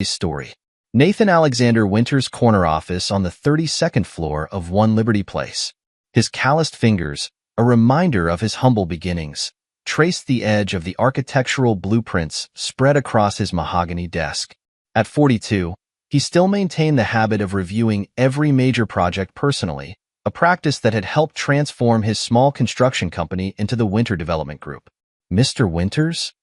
Story. Nathan Alexander Winter's corner office on the 32nd floor of 1 Liberty Place. His calloused fingers, a reminder of his humble beginnings, traced the edge of the architectural blueprints spread across his mahogany desk. At 42, he still maintained the habit of reviewing every major project personally, a practice that had helped transform his small construction company into the Winter Development Group. "Mr. Winters?"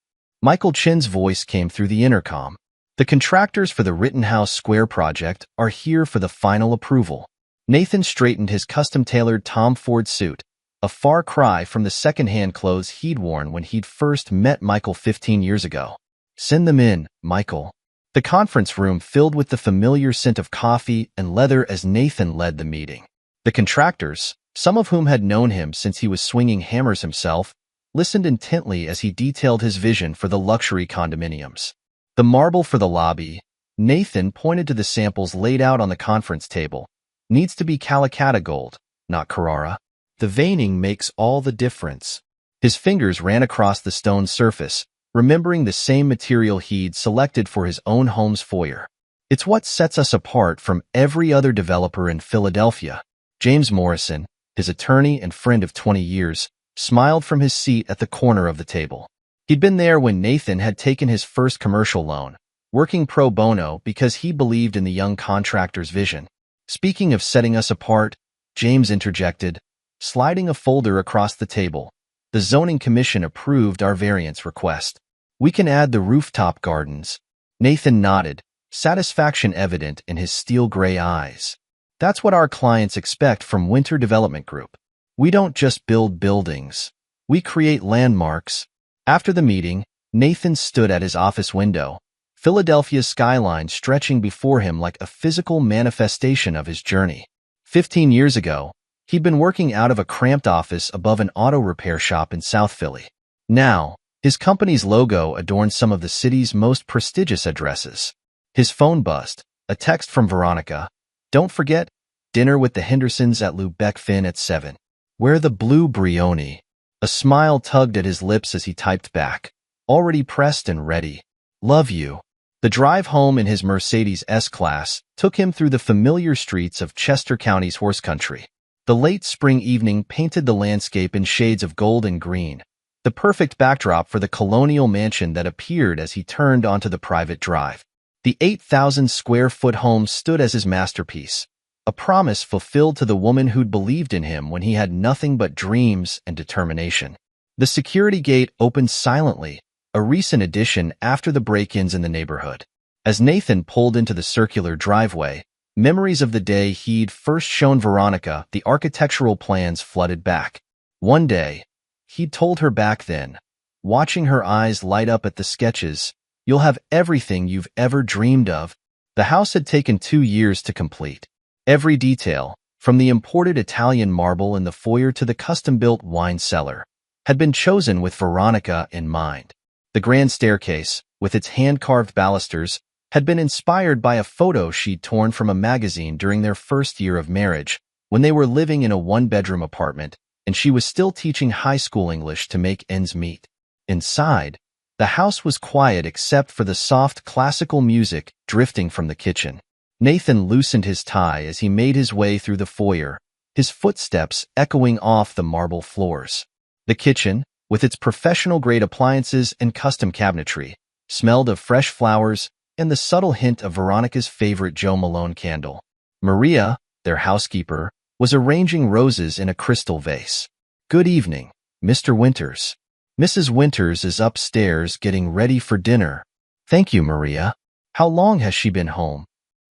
Michael Chin's voice came through the intercom. "The contractors for the Rittenhouse Square project are here for the final approval." Nathan straightened his custom-tailored Tom Ford suit, a far cry from the second-hand clothes he'd worn when he'd first met Michael 15 years ago. "Send them in, Michael." The conference room filled with the familiar scent of coffee and leather as Nathan led the meeting. The contractors, some of whom had known him since he was swinging hammers himself, listened intently as he detailed his vision for the luxury condominiums. The marble for the lobby, Nathan pointed to the samples laid out on the conference table, needs to be Calacatta gold, not Carrara. The veining makes all the difference. His fingers ran across the stone surface, remembering the same material he'd selected for his own home's foyer. "It's what sets us apart from every other developer in Philadelphia." James Morrison, his attorney and friend of 20 years, smiled from his seat at the corner of the table. He'd been there when Nathan had taken his first commercial loan, working pro bono because he believed in the young contractor's vision. "Speaking of setting us apart," James interjected, sliding a folder across the table, "the zoning commission approved our variance request. We can add the rooftop gardens." Nathan nodded, satisfaction evident in his steel-gray eyes. "That's what our clients expect from Winter Development Group. We don't just build buildings. We create landmarks." After the meeting, Nathan stood at his office window, Philadelphia's skyline stretching before him like a physical manifestation of his journey. 15 years ago, he'd been working out of a cramped office above an auto repair shop in South Philly. Now, his company's logo adorned some of the city's most prestigious addresses. His phone buzzed, a text from Veronica. "Don't forget, dinner with the Hendersons at Lubeck Finn at 7. Where the blue brioni?" A smile tugged at his lips as he typed back. "Already pressed and ready. Love you." The drive home in his Mercedes S-Class took him through the familiar streets of Chester County's horse country. The late spring evening painted the landscape in shades of gold and green, the perfect backdrop for the colonial mansion that appeared as he turned onto the private drive. The 8,000-square-foot home stood as his masterpiece, a promise fulfilled to the woman who'd believed in him when he had nothing but dreams and determination. The security gate opened silently, a recent addition after the break-ins in the neighborhood. As Nathan pulled into the circular driveway, memories of the day he'd first shown Veronica the architectural plans flooded back. One day, he'd told her back then, watching her eyes light up at the sketches, "You'll have everything you've ever dreamed of." The house had taken 2 years to complete. Every detail, from the imported Italian marble in the foyer to the custom-built wine cellar, had been chosen with Veronica in mind. The grand staircase, with its hand-carved balusters, had been inspired by a photo she'd torn from a magazine during their first year of marriage, when they were living in a one-bedroom apartment, and she was still teaching high school English to make ends meet. Inside, the house was quiet except for the soft classical music drifting from the kitchen. Nathan loosened his tie as he made his way through the foyer, his footsteps echoing off the marble floors. The kitchen, with its professional-grade appliances and custom cabinetry, smelled of fresh flowers and the subtle hint of Veronica's favorite Joe Malone candle. Maria, their housekeeper, was arranging roses in a crystal vase. "Good evening, Mr. Winters. Mrs. Winters is upstairs getting ready for dinner." "Thank you, Maria. How long has she been home?"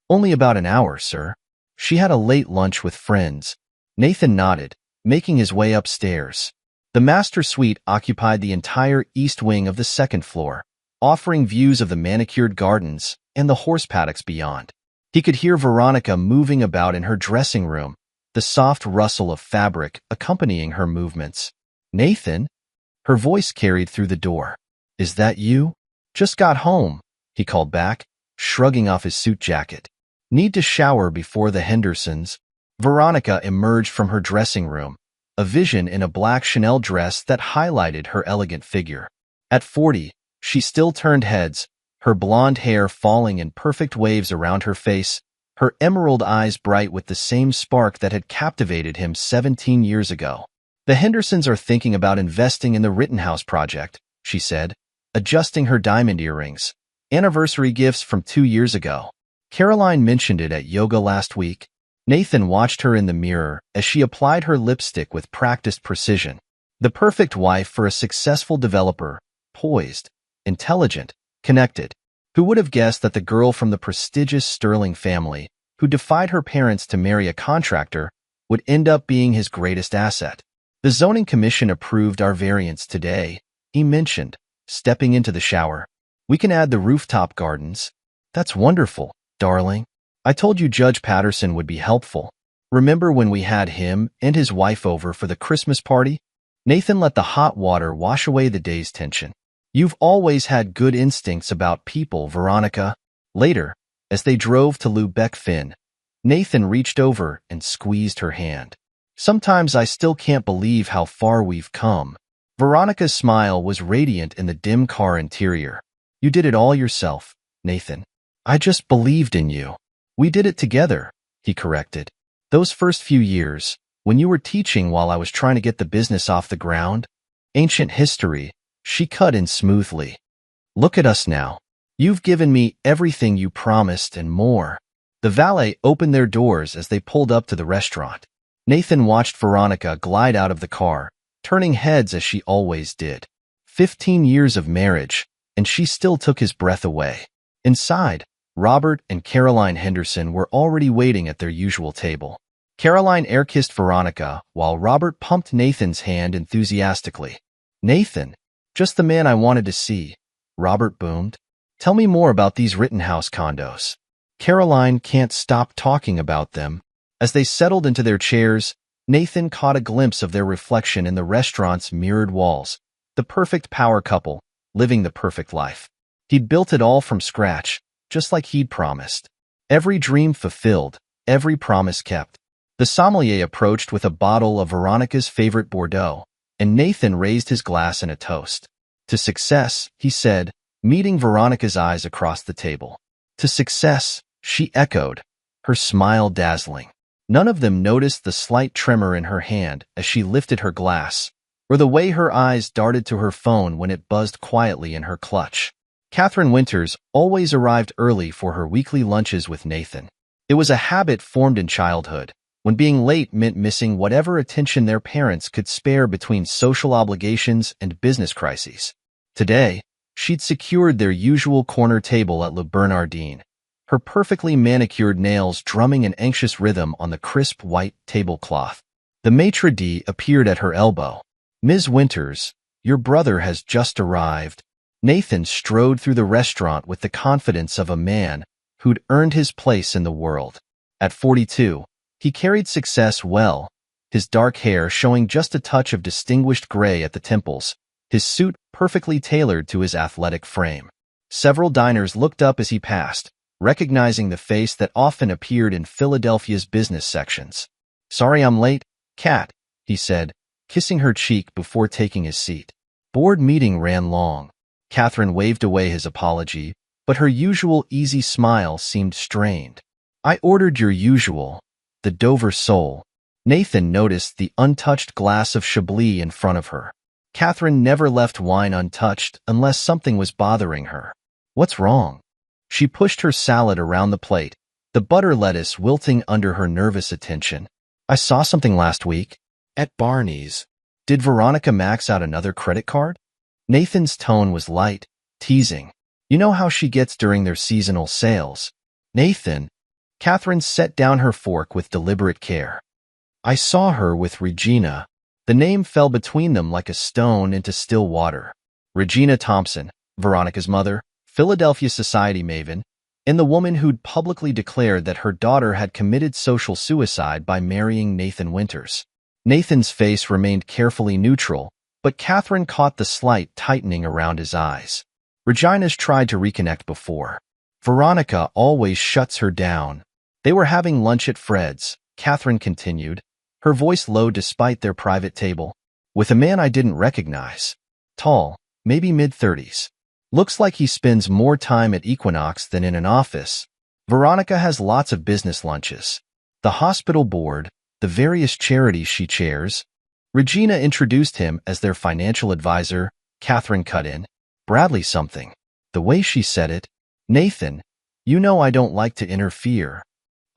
"Only about an hour, sir. She had a late lunch with friends." Nathan nodded, making his way upstairs. The master suite occupied the entire east wing of the second floor, offering views of the manicured gardens and the horse paddocks beyond. He could hear Veronica moving about in her dressing room, the soft rustle of fabric accompanying her movements. "Nathan?" Her voice carried through the door. "Is that you?" "Just got home," he called back, shrugging off his suit jacket. "Need to shower before the Hendersons." Veronica emerged from her dressing room, a vision in a black Chanel dress that highlighted her elegant figure. At 40, she still turned heads, her blonde hair falling in perfect waves around her face, her emerald eyes bright with the same spark that had captivated him 17 years ago. "The Hendersons are thinking about investing in the Rittenhouse project," she said, adjusting her diamond earrings. "Anniversary gifts from 2 years ago. Caroline mentioned it at yoga last week." Nathan watched her in the mirror as she applied her lipstick with practiced precision. The perfect wife for a successful developer, poised, intelligent, connected. Who would have guessed that the girl from the prestigious Sterling family, who defied her parents to marry a contractor, would end up being his greatest asset? "The zoning commission approved our variance today," he mentioned, stepping into the shower. "We can add the rooftop gardens." "That's wonderful, darling. I told you Judge Patterson would be helpful. Remember when we had him and his wife over for the Christmas party?" Nathan let the hot water wash away the day's tension. "You've always had good instincts about people, Veronica." Later, as they drove to Lubeck Finn, Nathan reached over and squeezed her hand. "Sometimes I still can't believe how far we've come." Veronica's smile was radiant in the dim car interior. "You did it all yourself, Nathan. I just believed in you." "We did it together," he corrected. "Those first few years, when you were teaching while I was trying to get the business off the ground." "Ancient history," she cut in smoothly. "Look at us now. You've given me everything you promised and more." The valet opened their doors as they pulled up to the restaurant. Nathan watched Veronica glide out of the car, turning heads as she always did. 15 years of marriage, and she still took his breath away. Inside, Robert and Caroline Henderson were already waiting at their usual table. Caroline air-kissed Veronica while Robert pumped Nathan's hand enthusiastically. "Nathan, just the man I wanted to see," Robert boomed. "Tell me more about these Rittenhouse condos." Caroline can't stop talking about them. As they settled into their chairs, Nathan caught a glimpse of their reflection in the restaurant's mirrored walls. The perfect power couple, living the perfect life. He'd built it all from scratch, just like he'd promised. Every dream fulfilled, every promise kept. The sommelier approached with a bottle of Veronica's favorite Bordeaux, and Nathan raised his glass in a toast. "To success," he said, meeting Veronica's eyes across the table. "To success," she echoed, her smile dazzling. None of them noticed the slight tremor in her hand as she lifted her glass, or the way her eyes darted to her phone when it buzzed quietly in her clutch. Catherine Winters always arrived early for her weekly lunches with Nathan. It was a habit formed in childhood, when being late meant missing whatever attention their parents could spare between social obligations and business crises. Today, she'd secured their usual corner table at Le Bernardin, her perfectly manicured nails drumming an anxious rhythm on the crisp white tablecloth. The maitre d' appeared at her elbow. "Ms. Winters, your brother has just arrived." Nathan strode through the restaurant with the confidence of a man who'd earned his place in the world. At 42, he carried success well, his dark hair showing just a touch of distinguished gray at the temples, his suit perfectly tailored to his athletic frame. Several diners looked up as he passed, recognizing the face that often appeared in Philadelphia's business sections. "Sorry I'm late, Kat," he said, kissing her cheek before taking his seat. "Board meeting ran long." Catherine waved away his apology, but her usual easy smile seemed strained. "I ordered your usual, the Dover Sole." Nathan noticed the untouched glass of Chablis in front of her. Catherine never left wine untouched unless something was bothering her. "What's wrong?" She pushed her salad around the plate, the butter lettuce wilting under her nervous attention. "I saw something last week. At Barney's." "Did Veronica max out another credit card?" Nathan's tone was light, teasing. "You know how she gets during their seasonal sales." "Nathan." Catherine set down her fork with deliberate care. "I saw her with Regina." The name fell between them like a stone into still water. Regina Thompson, Veronica's mother, Philadelphia society maven, and the woman who'd publicly declared that her daughter had committed social suicide by marrying Nathan Winters. Nathan's face remained carefully neutral, but Catherine caught the slight tightening around his eyes. "Regina's tried to reconnect before. Veronica always shuts her down." They were having lunch at Fred's, Catherine continued, her voice low despite their private table, "with a man I didn't recognize. Tall, maybe mid-30s. Looks like he spends more time at Equinox than in an office. Veronica has lots of business lunches. The hospital board, the various charities she chairs. Regina introduced him as their financial advisor. Catherine cut in. Bradley something. The way she said it. Nathan, you know I don't like to interfere.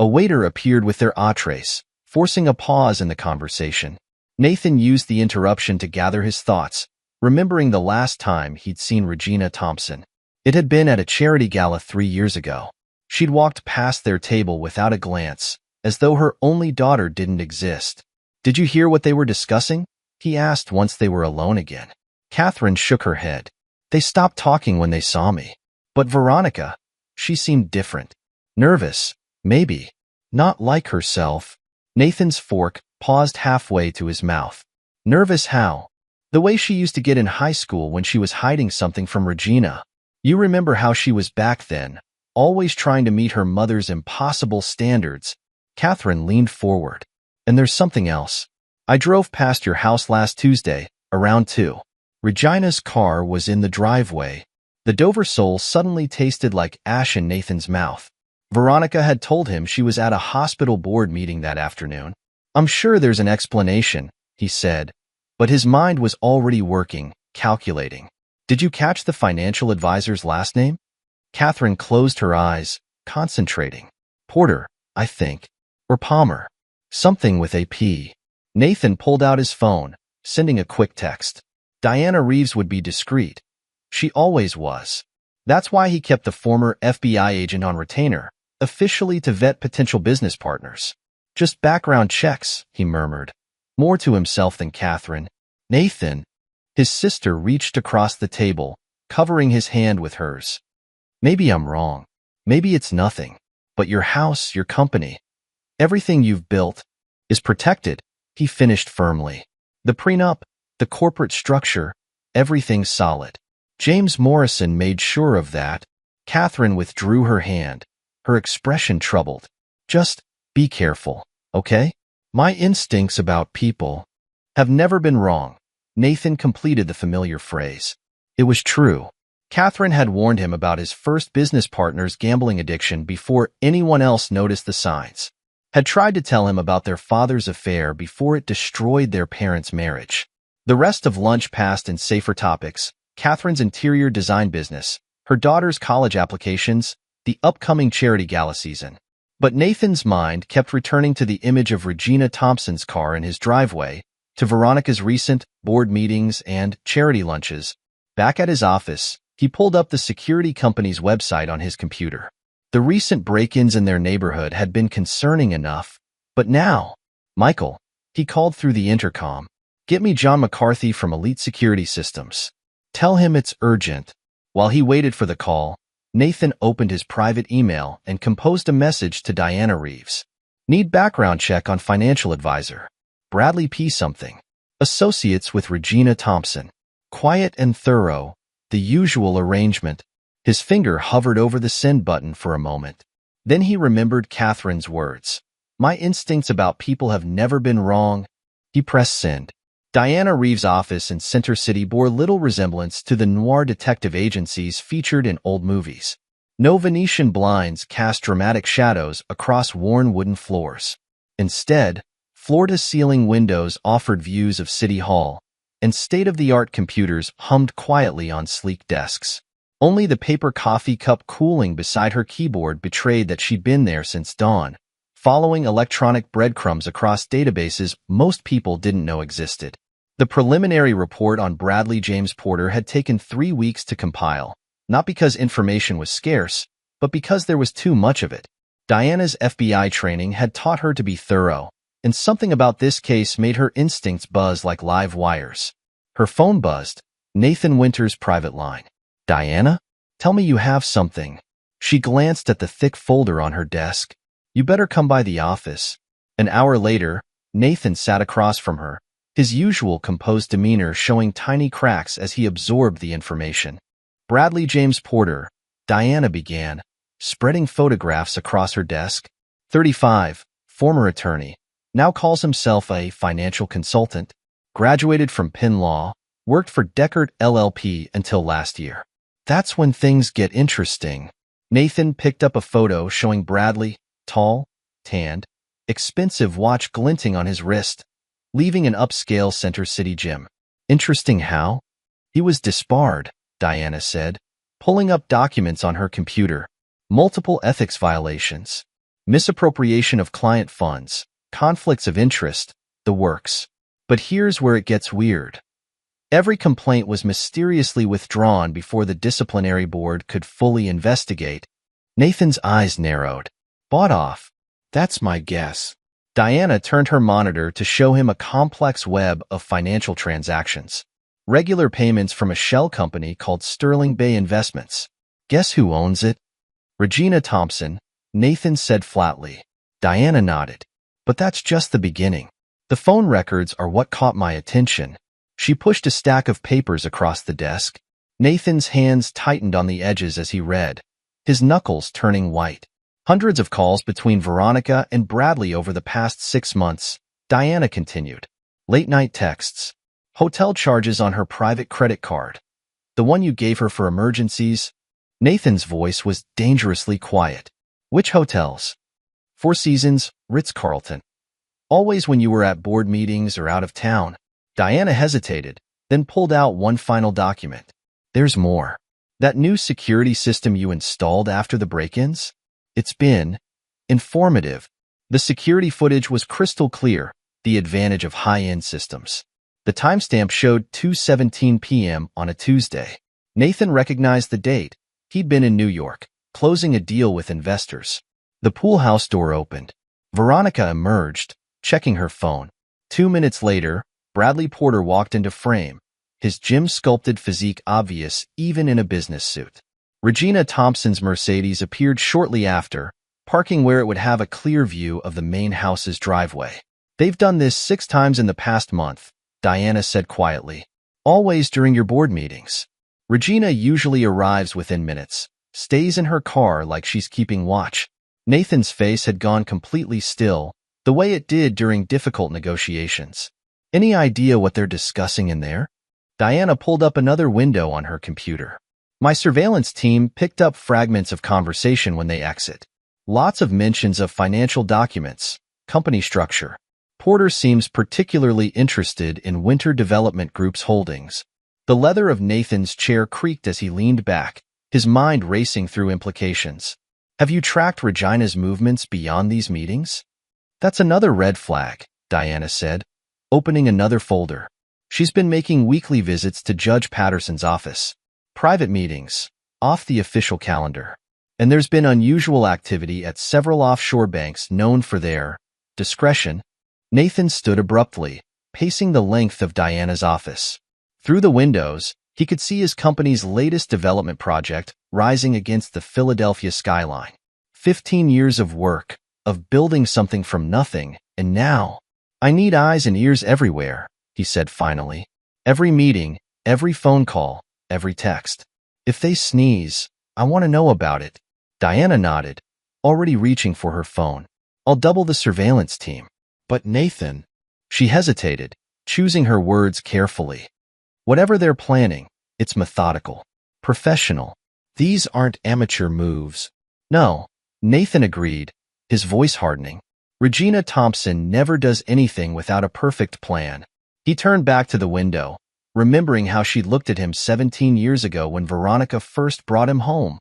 A waiter appeared with their entrees, forcing a pause in the conversation. Nathan used the interruption to gather his thoughts, remembering the last time he'd seen Regina Thompson. It had been at a charity gala 3 years ago. She'd walked past their table without a glance, as though her only daughter didn't exist. Did you hear what they were discussing? He asked once they were alone again. Catherine shook her head. They stopped talking when they saw me. But Veronica, she seemed different. Nervous, maybe. Not like herself. Nathan's fork paused halfway to his mouth. Nervous how? The way she used to get in high school when she was hiding something from Regina. You remember how she was back then, always trying to meet her mother's impossible standards. Catherine leaned forward. And there's something else. I drove past your house last Tuesday, around 2. Regina's car was in the driveway. The Dover sole suddenly tasted like ash in Nathan's mouth. Veronica had told him she was at a hospital board meeting that afternoon. I'm sure there's an explanation, he said, but his mind was already working, calculating. Did you catch the financial advisor's last name? Catherine closed her eyes, concentrating. Porter, I think. Or Palmer. Something with a P. Nathan pulled out his phone, sending a quick text. Diana Reeves would be discreet. She always was. That's why he kept the former FBI agent on retainer, officially to vet potential business partners. Just background checks, he murmured, more to himself than Catherine. Nathan. His sister reached across the table, covering his hand with hers. Maybe I'm wrong. Maybe it's nothing. But your house, your company, everything you've built is protected, he finished firmly. The prenup, the corporate structure, everything's solid. James Morrison made sure of that. Catherine withdrew her hand, her expression troubled. Just be careful, okay? My instincts about people have never been wrong. Nathan completed the familiar phrase. It was true. Catherine had warned him about his first business partner's gambling addiction before anyone else noticed the signs. Had tried to tell him about their father's affair before it destroyed their parents' marriage. The rest of lunch passed in safer topics. Catherine's interior design business, her daughter's college applications, the upcoming charity gala season. But Nathan's mind kept returning to the image of Regina Thompson's car in his driveway, to Veronica's recent board meetings and charity lunches. Back at his office, he pulled up the security company's website on his computer. The recent break-ins in their neighborhood had been concerning enough, but now, Michael, he called through the intercom. Get me John McCarthy from Elite Security Systems. Tell him it's urgent. While he waited for the call, Nathan opened his private email and composed a message to Diana Reeves. Need background check on financial advisor. Bradley P. something. Associates with Regina Thompson. Quiet and thorough, the usual arrangement. His finger hovered over the send button for a moment. Then he remembered Catherine's words. My instincts about people have never been wrong. He pressed send. Diana Reeves' office in Center City bore little resemblance to the noir detective agencies featured in old movies. No Venetian blinds cast dramatic shadows across worn wooden floors. Instead, floor-to-ceiling windows offered views of City Hall, and state-of-the-art computers hummed quietly on sleek desks. Only the paper coffee cup cooling beside her keyboard betrayed that she'd been there since dawn, following electronic breadcrumbs across databases most people didn't know existed. The preliminary report on Bradley James Porter had taken 3 weeks to compile, not because information was scarce, but because there was too much of it. Diana's FBI training had taught her to be thorough, and something about this case made her instincts buzz like live wires. Her phone buzzed. Nathan Winter's private line. Diana? Tell me you have something. She glanced at the thick folder on her desk. You better come by the office. An hour later, Nathan sat across from her, his usual composed demeanor showing tiny cracks as he absorbed the information. Bradley James Porter, Diana began, spreading photographs across her desk. 35, former attorney, now calls himself a financial consultant, graduated from Penn Law, worked for Deckard LLP until last year. That's when things get interesting. Nathan picked up a photo showing Bradley, tall, tanned, expensive watch glinting on his wrist, leaving an upscale Center City gym. Interesting how? He was disbarred, Diana said, pulling up documents on her computer. Multiple ethics violations, misappropriation of client funds, conflicts of interest, the works. But here's where it gets weird. Every complaint was mysteriously withdrawn before the disciplinary board could fully investigate. Nathan's eyes narrowed. Bought off. That's my guess. Diana turned her monitor to show him a complex web of financial transactions. Regular payments from a shell company called Sterling Bay Investments. Guess who owns it? Regina Thompson, Nathan said flatly. Diana nodded. But that's just the beginning. The phone records are what caught my attention. She pushed a stack of papers across the desk. Nathan's hands tightened on the edges as he read, his knuckles turning white. Hundreds of calls between Veronica and Bradley over the past 6 months, Diana continued. Late-night texts. Hotel charges on her private credit card. The one you gave her for emergencies. Nathan's voice was dangerously quiet. Which hotels? Four Seasons, Ritz-Carlton. Always when you were at board meetings or out of town. Diana hesitated, then pulled out one final document. There's more. That new security system you installed after the break-ins? It's been informative. The security footage was crystal clear, the advantage of high-end systems. The timestamp showed 2:17 p.m. on a Tuesday. Nathan recognized the date. He'd been in New York, closing a deal with investors. The pool house door opened. Veronica emerged, checking her phone. 2 minutes later, Bradley Porter walked into frame, his gym-sculpted physique obvious even in a business suit. Regina Thompson's Mercedes appeared shortly after, parking where it would have a clear view of the main house's driveway. They've done this 6 times in the past month, Diana said quietly. Always during your board meetings. Regina usually arrives within minutes, stays in her car like she's keeping watch. Nathan's face had gone completely still, the way it did during difficult negotiations. Any idea what they're discussing in there? Diana pulled up another window on her computer. My surveillance team picked up fragments of conversation when they exit. Lots of mentions of financial documents, company structure. Porter seems particularly interested in Winter Development Group's holdings. The leather of Nathan's chair creaked as he leaned back, his mind racing through implications. Have you tracked Regina's movements beyond these meetings? That's another red flag, Diana said, opening another folder. She's been making weekly visits to Judge Patterson's office. Private meetings, off the official calendar. And there's been unusual activity at several offshore banks known for their discretion. Nathan stood abruptly, pacing the length of Diana's office. Through the windows, he could see his company's latest development project rising against the Philadelphia skyline. 15 years of work, of building something from nothing, and now, I need eyes and ears everywhere, he said finally. Every meeting, every phone call, every text. If they sneeze, I want to know about it. Diana nodded, already reaching for her phone. I'll double the surveillance team. But Nathan, she hesitated, choosing her words carefully. Whatever they're planning, it's methodical, professional. These aren't amateur moves. No, Nathan agreed, his voice hardening. Regina Thompson never does anything without a perfect plan. He turned back to the window, remembering how she looked at him 17 years ago when Veronica first brought him home,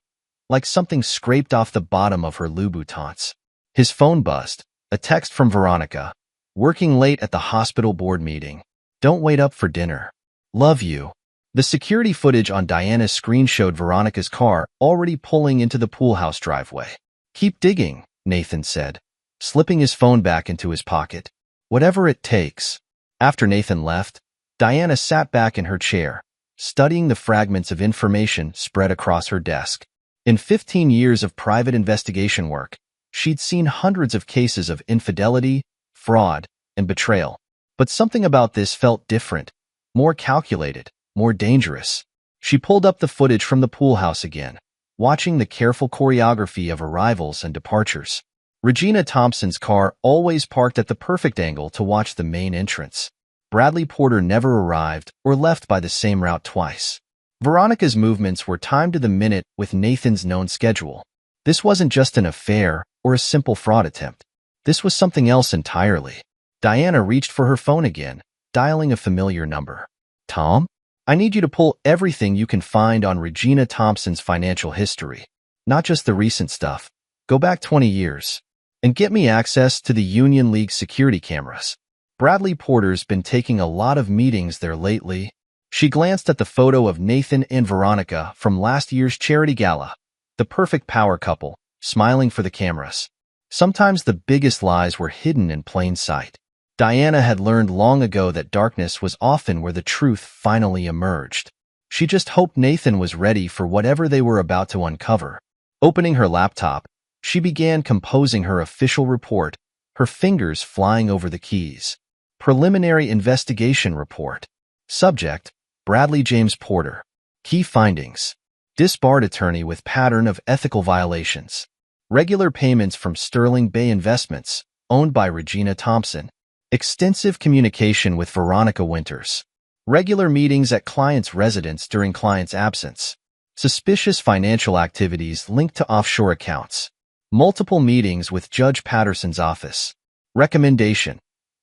like something scraped off the bottom of her Louboutins. His phone buzzed, a text from Veronica. Working late at the hospital board meeting. Don't wait up for dinner. Love you. The security footage on Diana's screen showed Veronica's car already pulling into the pool house driveway. Keep digging, Nathan said, slipping his phone back into his pocket. Whatever it takes. After Nathan left, Diana sat back in her chair, studying the fragments of information spread across her desk. In 15 years of private investigation work, she'd seen hundreds of cases of infidelity, fraud, and betrayal. But something about this felt different, more calculated, more dangerous. She pulled up the footage from the pool house again, watching the careful choreography of arrivals and departures. Regina Thompson's car always parked at the perfect angle to watch the main entrance. Bradley Porter never arrived or left by the same route twice. Veronica's movements were timed to the minute with Nathan's known schedule. This wasn't just an affair or a simple fraud attempt. This was something else entirely. Diana reached for her phone again, dialing a familiar number. Tom? I need you to pull everything you can find on Regina Thompson's financial history. Not just the recent stuff. Go back 20 years. And get me access to the Union League security cameras. Bradley Porter's been taking a lot of meetings there lately. She glanced at the photo of Nathan and Veronica from last year's charity gala. The perfect power couple, smiling for the cameras. Sometimes the biggest lies were hidden in plain sight. Diana had learned long ago that darkness was often where the truth finally emerged. She just hoped Nathan was ready for whatever they were about to uncover. Opening her laptop, she began composing her official report, her fingers flying over the keys. Preliminary Investigation Report. Subject: Bradley James Porter. Key findings: disbarred attorney with pattern of ethical violations. Regular payments from Sterling Bay Investments, owned by Regina Thompson. Extensive communication with Veronica Winters. Regular meetings at client's residence during client's absence. Suspicious financial activities linked to offshore accounts. Multiple meetings with Judge Patterson's office. Recommendation: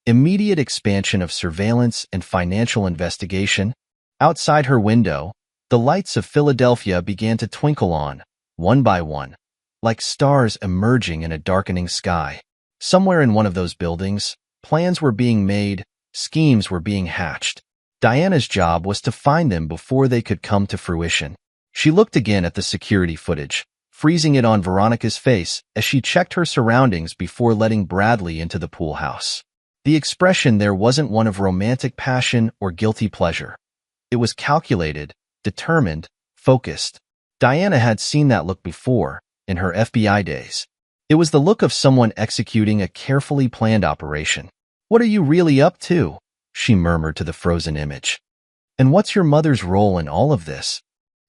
immediate expansion of surveillance and financial investigation. Outside her window, the lights of Philadelphia began to twinkle on, one by one, like stars emerging in a darkening sky. Somewhere in one of those buildings, plans were being made, schemes were being hatched. Diana's job was to find them before they could come to fruition. She looked again at the security footage, freezing it on Veronica's face as she checked her surroundings before letting Bradley into the pool house. The expression there wasn't one of romantic passion or guilty pleasure. It was calculated, determined, focused. Diana had seen that look before, in her FBI days. It was the look of someone executing a carefully planned operation. "What are you really up to?" she murmured to the frozen image. "And what's your mother's role in all of this?"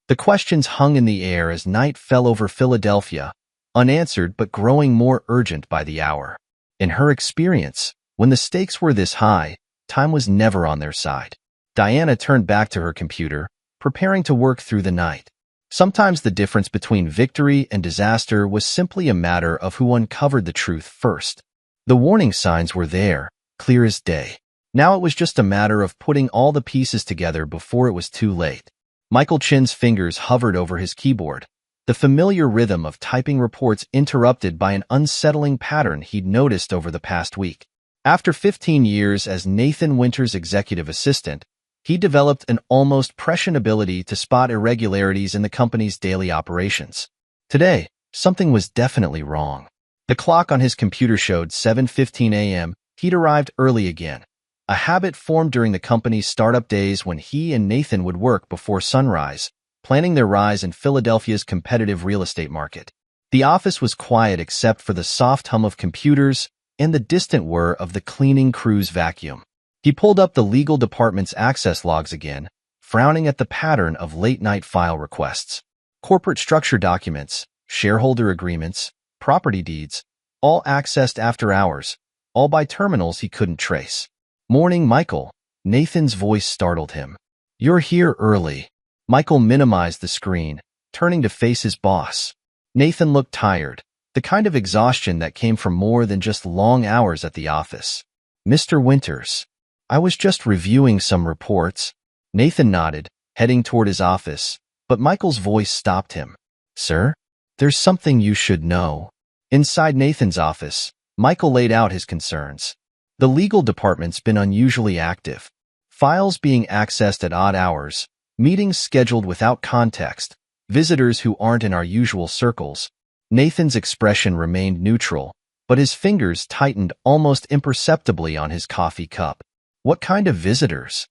The questions hung in the air as night fell over Philadelphia, unanswered but growing more urgent by the hour. In her experience, when the stakes were this high, time was never on their side. Diana turned back to her computer, preparing to work through the night. Sometimes the difference between victory and disaster was simply a matter of who uncovered the truth first. The warning signs were there, clear as day. Now it was just a matter of putting all the pieces together before it was too late. Michael Chin's fingers hovered over his keyboard, the familiar rhythm of typing reports interrupted by an unsettling pattern he'd noticed over the past week. After 15 years as Nathan Winters' executive assistant, he developed an almost prescient ability to spot irregularities in the company's daily operations. Today, something was definitely wrong. The clock on his computer showed 7:15 a.m. He'd arrived early again, a habit formed during the company's startup days when he and Nathan would work before sunrise, planning their rise in Philadelphia's competitive real estate market. The office was quiet except for the soft hum of computers and the distant whir of the cleaning crew's vacuum. He pulled up the legal department's access logs again, frowning at the pattern of late-night file requests. Corporate structure documents, shareholder agreements, property deeds, all accessed after hours, all by terminals he couldn't trace. "Morning, Michael." Nathan's voice startled him. "You're here early." Michael minimized the screen, turning to face his boss. Nathan looked tired, the kind of exhaustion that came from more than just long hours at the office. "Mr. Winters, I was just reviewing some reports." Nathan nodded, heading toward his office, but Michael's voice stopped him. "Sir, there's something you should know." Inside Nathan's office, Michael laid out his concerns. The legal department's been unusually active. Files being accessed at odd hours, meetings scheduled without context, visitors who aren't in our usual circles. Nathan's expression remained neutral, but his fingers tightened almost imperceptibly on his coffee cup. "What kind of visitors?"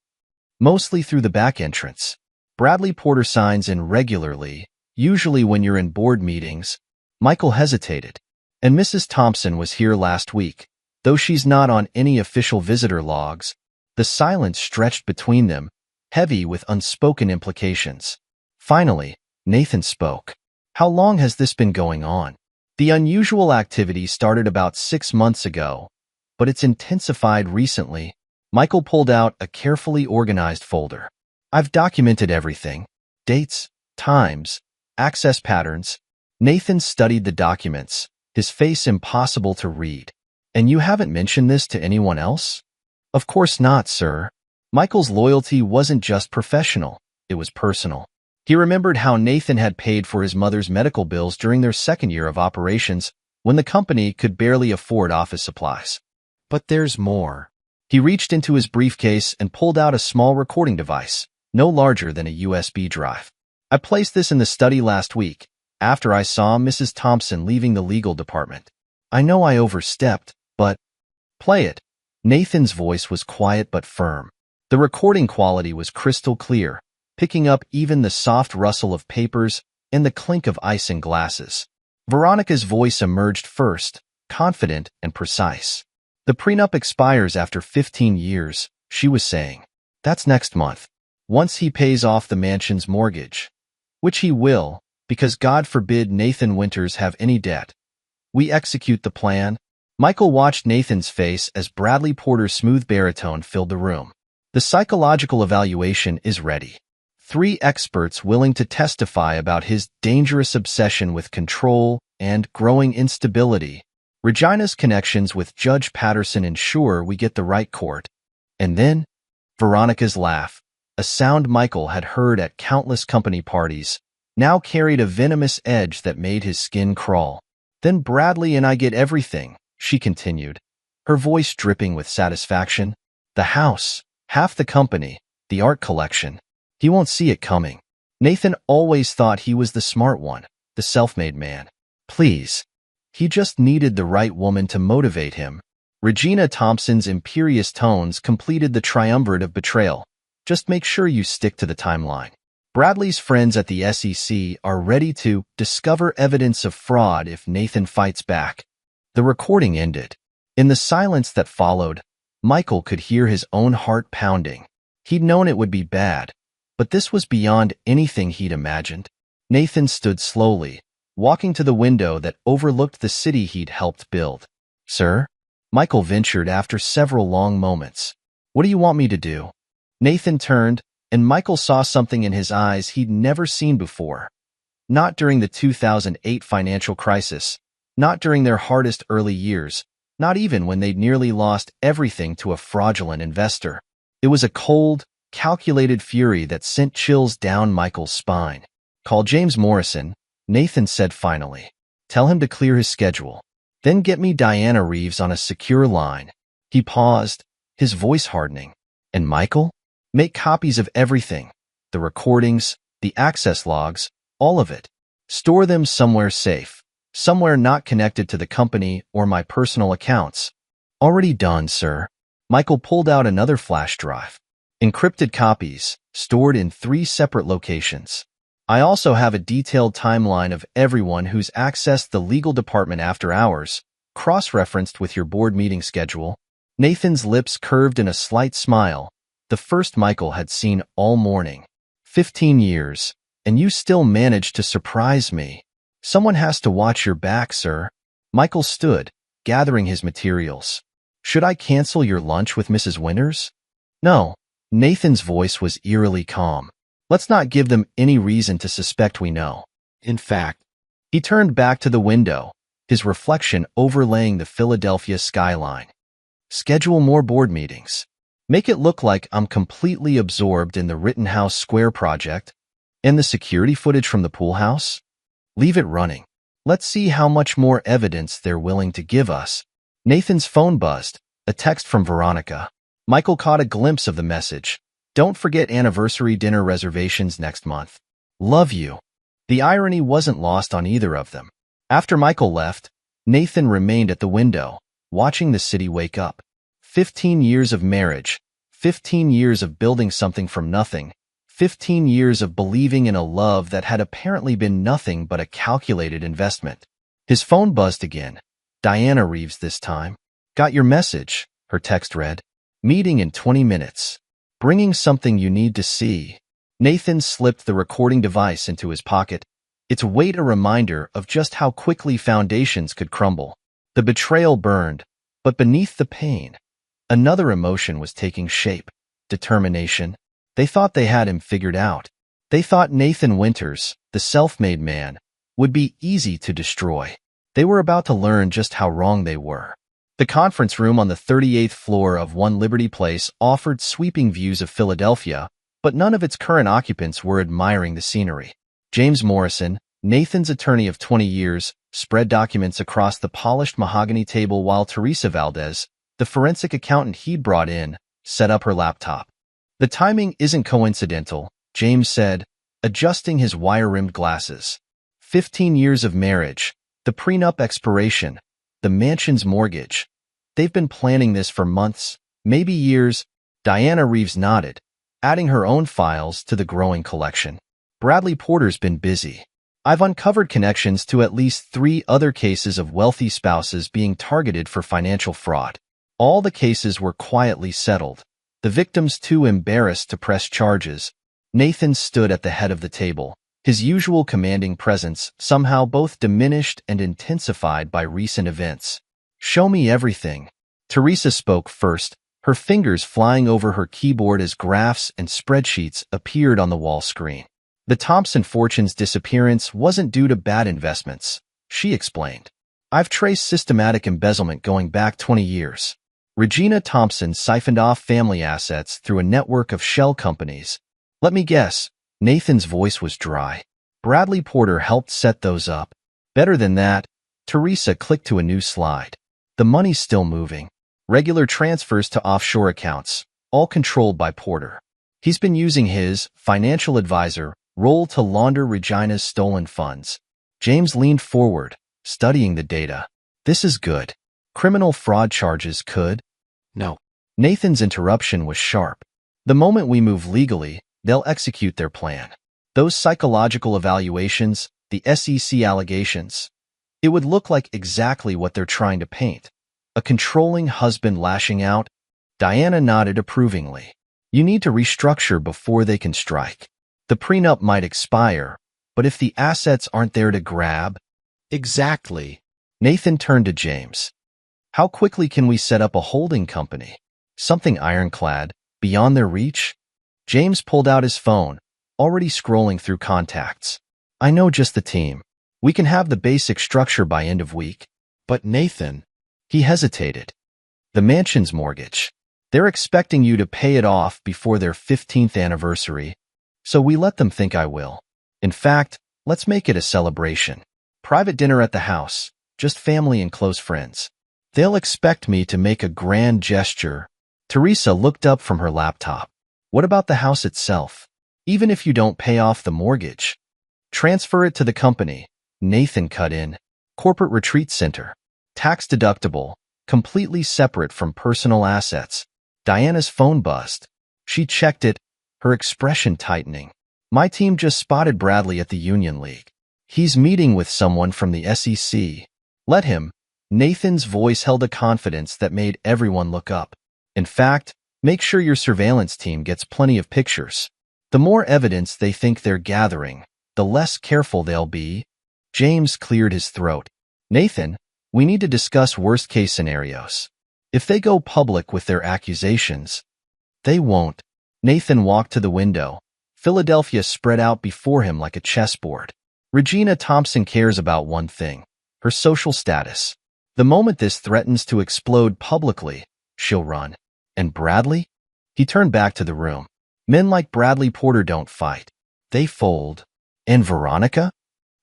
"Mostly through the back entrance. Bradley Porter signs in regularly, usually when you're in board meetings." Michael hesitated. "And Mrs. Thompson was here last week, though she's not on any official visitor logs." The silence stretched between them, heavy with unspoken implications. Finally, Nathan spoke. "How long has this been going on?" "The unusual activity started about 6 months ago, but it's intensified recently." Michael pulled out a carefully organized folder. "I've documented everything. Dates, times, access patterns. Nathan studied the documents, his face impossible to read. And you haven't mentioned this to anyone else? Of course not, sir. Michael's loyalty wasn't just professional, it was personal. He remembered how Nathan had paid for his mother's medical bills during their second year of operations when the company could barely afford office supplies. But there's more. He reached into his briefcase and pulled out a small recording device, no larger than a USB drive. I placed this in the study last week, after I saw Mrs. Thompson leaving the legal department. I know I overstepped, but play it. Nathan's voice was quiet but firm. The recording quality was crystal clear, picking up even the soft rustle of papers and the clink of ice in glasses. Veronica's voice emerged first, confident and precise. The prenup expires after 15 years, she was saying. That's next month. Once he pays off the mansion's mortgage. Which he will, because God forbid Nathan Winters have any debt. We execute the plan. Michael watched Nathan's face as Bradley Porter's smooth baritone filled the room. The psychological evaluation is ready. 3 experts willing to testify about his dangerous obsession with control and growing instability. Regina's connections with Judge Patterson ensure we get the right court. And then, Veronica's laugh, a sound Michael had heard at countless company parties, now carried a venomous edge that made his skin crawl. Then Bradley and I get everything, she continued, her voice dripping with satisfaction. The house, half the company, the art collection. He won't see it coming. Nathan always thought he was the smart one, the self-made man. Please. He just needed the right woman to motivate him. Regina Thompson's imperious tones completed the triumvirate of betrayal. Just make sure you stick to the timeline. Bradley's friends at the SEC are ready to discover evidence of fraud if Nathan fights back. The recording ended. In the silence that followed, Michael could hear his own heart pounding. He'd known it would be bad, but this was beyond anything he'd imagined. Nathan stood slowly, walking to the window that overlooked the city he'd helped build. Sir? Michael ventured after several long moments. What do you want me to do? Nathan turned, and Michael saw something in his eyes he'd never seen before. Not during the 2008 financial crisis, not during their hardest early years, not even when they'd nearly lost everything to a fraudulent investor. It was a cold, calculated fury that sent chills down Michael's spine. Call James Morrison, Nathan said finally. Tell him to clear his schedule. Then get me Diana Reeves on a secure line. He paused, his voice hardening. And Michael? Make copies of everything. The recordings, the access logs, all of it. Store them somewhere safe. Somewhere not connected to the company or my personal accounts. Already done, sir. Michael pulled out another flash drive. Encrypted copies, stored in 3 separate locations. I also have a detailed timeline of everyone who's accessed the legal department after hours, cross-referenced with your board meeting schedule. Nathan's lips curved in a slight smile, the first Michael had seen all morning. 15 years, and you still managed to surprise me. Someone has to watch your back, sir. Michael stood, gathering his materials. Should I cancel your lunch with Mrs. Winters? No. Nathan's voice was eerily calm. Let's not give them any reason to suspect we know. In fact, he turned back to the window, his reflection overlaying the Philadelphia skyline. Schedule more board meetings. Make it look like I'm completely absorbed in the Rittenhouse Square project and the security footage from the pool house. Leave it running. Let's see how much more evidence they're willing to give us. Nathan's phone buzzed, a text from Veronica. Michael caught a glimpse of the message. Don't forget anniversary dinner reservations next month. Love you. The irony wasn't lost on either of them. After Michael left, Nathan remained at the window, watching the city wake up. 15 years of marriage, 15 years of building something from nothing, 15 years of believing in a love that had apparently been nothing but a calculated investment. His phone buzzed again. Diana Reeves this time. Got your message, her text read. Meeting in 20 minutes. Bringing something you need to see. Nathan slipped the recording device into his pocket, its weight a reminder of just how quickly foundations could crumble. The betrayal burned, but beneath the pain, another emotion was taking shape. Determination. They thought they had him figured out. They thought Nathan Winters, the self-made man, would be easy to destroy. They were about to learn just how wrong they were. The conference room on the 38th floor of One Liberty Place offered sweeping views of Philadelphia, but none of its current occupants were admiring the scenery. James Morrison, Nathan's attorney of 20 years, spread documents across the polished mahogany table while Teresa Valdez, the forensic accountant he'd brought in, set up her laptop. The timing isn't coincidental, James said, adjusting his wire-rimmed glasses. 15 years of marriage, the prenup expiration, the mansion's mortgage. They've been planning this for months, maybe years. Diana Reeves nodded, adding her own files to the growing collection. Bradley Porter's been busy. I've uncovered connections to at least 3 other cases of wealthy spouses being targeted for financial fraud. All the cases were quietly settled, the victims too embarrassed to press charges. Nathan stood at the head of the table, his usual commanding presence somehow both diminished and intensified by recent events. "Show me everything." Teresa spoke first, her fingers flying over her keyboard as graphs and spreadsheets appeared on the wall screen. The Thompson fortune's disappearance wasn't due to bad investments, she explained. I've traced systematic embezzlement going back 20 years. Regina Thompson siphoned off family assets through a network of shell companies. Let me guess, Nathan's voice was dry. Bradley Porter helped set those up. Better than that, Teresa clicked to a new slide. The money's still moving. Regular transfers to offshore accounts, all controlled by Porter. He's been using his financial advisor role to launder Regina's stolen funds. James leaned forward, studying the data. This is good. Criminal fraud charges could? No. Nathan's interruption was sharp. The moment we move legally, they'll execute their plan. Those psychological evaluations, the SEC allegations, it would look like exactly what they're trying to paint. A controlling husband lashing out. Diana nodded approvingly. You need to restructure before they can strike. The prenup might expire, but if the assets aren't there to grab... Exactly. Nathan turned to James. How quickly can we set up a holding company? Something ironclad, beyond their reach? James pulled out his phone, already scrolling through contacts. I know just the team. We can have the basic structure by end of week. But Nathan... He hesitated. The mansion's mortgage. They're expecting you to pay it off before their 15th anniversary, so we let them think I will. In fact, let's make it a celebration. Private dinner at the house, just family and close friends. They'll expect me to make a grand gesture. Teresa looked up from her laptop. What about the house itself? Even if you don't pay off the mortgage, transfer it to the company. Nathan cut in. Corporate retreat center. Tax deductible, completely separate from personal assets. Diana's phone buzzed. She checked it, her expression tightening. My team just spotted Bradley at the Union League. He's meeting with someone from the SEC. Let him. Nathan's voice held a confidence that made everyone look up. In fact, make sure your surveillance team gets plenty of pictures. The more evidence they think they're gathering, the less careful they'll be. James cleared his throat. Nathan, we need to discuss worst-case scenarios. If they go public with their accusations, they won't. Nathan walked to the window. Philadelphia spread out before him like a chessboard. Regina Thompson cares about one thing, her social status. The moment this threatens to explode publicly, she'll run. And Bradley? He turned back to the room. Men like Bradley Porter don't fight. They fold. And Veronica?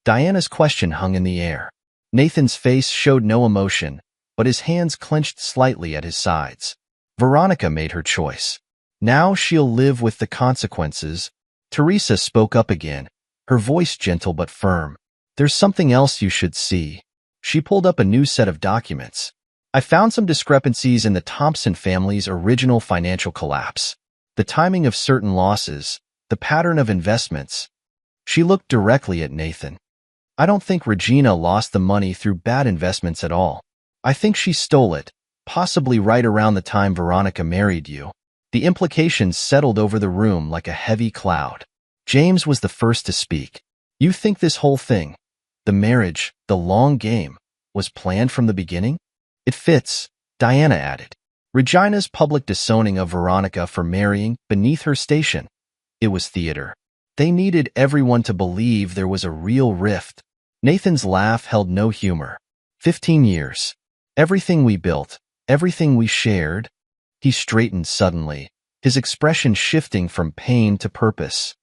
Diana's question hung in the air. Nathan's face showed no emotion, but his hands clenched slightly at his sides. Veronica made her choice. Now she'll live with the consequences. Teresa spoke up again, her voice gentle but firm. There's something else you should see. She pulled up a new set of documents. I found some discrepancies in the Thompson family's original financial collapse. The timing of certain losses, the pattern of investments. She looked directly at Nathan. I don't think Regina lost the money through bad investments at all. I think she stole it, possibly right around the time Veronica married you. The implications settled over the room like a heavy cloud. James was the first to speak. You think this whole thing, the marriage, the long game, was planned from the beginning? It fits, Diana added. Regina's public disowning of Veronica for marrying beneath her station. It was theater. They needed everyone to believe there was a real rift. Nathan's laugh held no humor. 15 years. Everything we built, everything we shared. He straightened suddenly, his expression shifting from pain to purpose.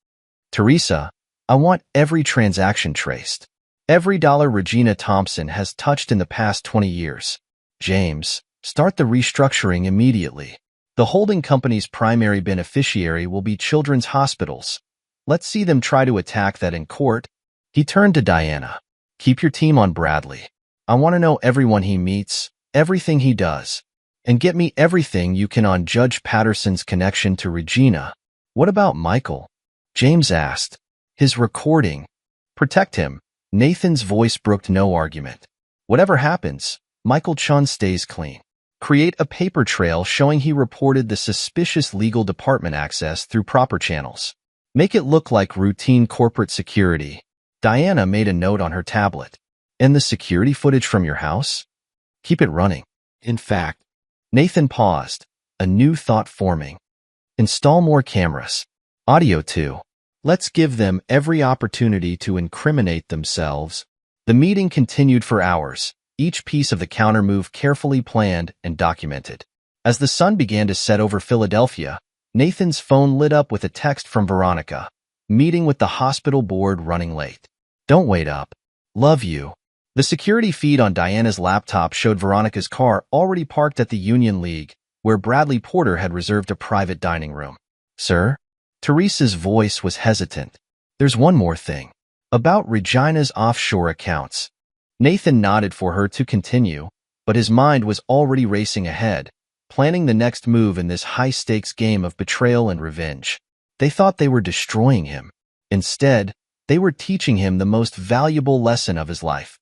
Teresa, I want every transaction traced. Every dollar Regina Thompson has touched in the past 20 years. James, start the restructuring immediately. The holding company's primary beneficiary will be children's hospitals. Let's see them try to attack that in court. He turned to Diana. Keep your team on Bradley. I want to know everyone he meets, everything he does. And get me everything you can on Judge Patterson's connection to Regina. What about Michael? James asked. His recording. Protect him. Nathan's voice brooked no argument. Whatever happens, Michael Chun stays clean. Create a paper trail showing he reported the suspicious legal department access through proper channels. Make it look like routine corporate security. Diana made a note on her tablet. And the security footage from your house? Keep it running. In fact, Nathan paused, a new thought forming. Install more cameras. Audio too. Let's give them every opportunity to incriminate themselves. The meeting continued for hours, each piece of the countermove carefully planned and documented. As the sun began to set over Philadelphia, Nathan's phone lit up with a text from Veronica. Meeting with the hospital board running late. Don't wait up. Love you. The security feed on Diana's laptop showed Veronica's car already parked at the Union League, where Bradley Porter had reserved a private dining room. Sir? Teresa's voice was hesitant. There's one more thing. About Regina's offshore accounts. Nathan nodded for her to continue, but his mind was already racing ahead, planning the next move in this high-stakes game of betrayal and revenge. They thought they were destroying him. Instead, they were teaching him the most valuable lesson of his life.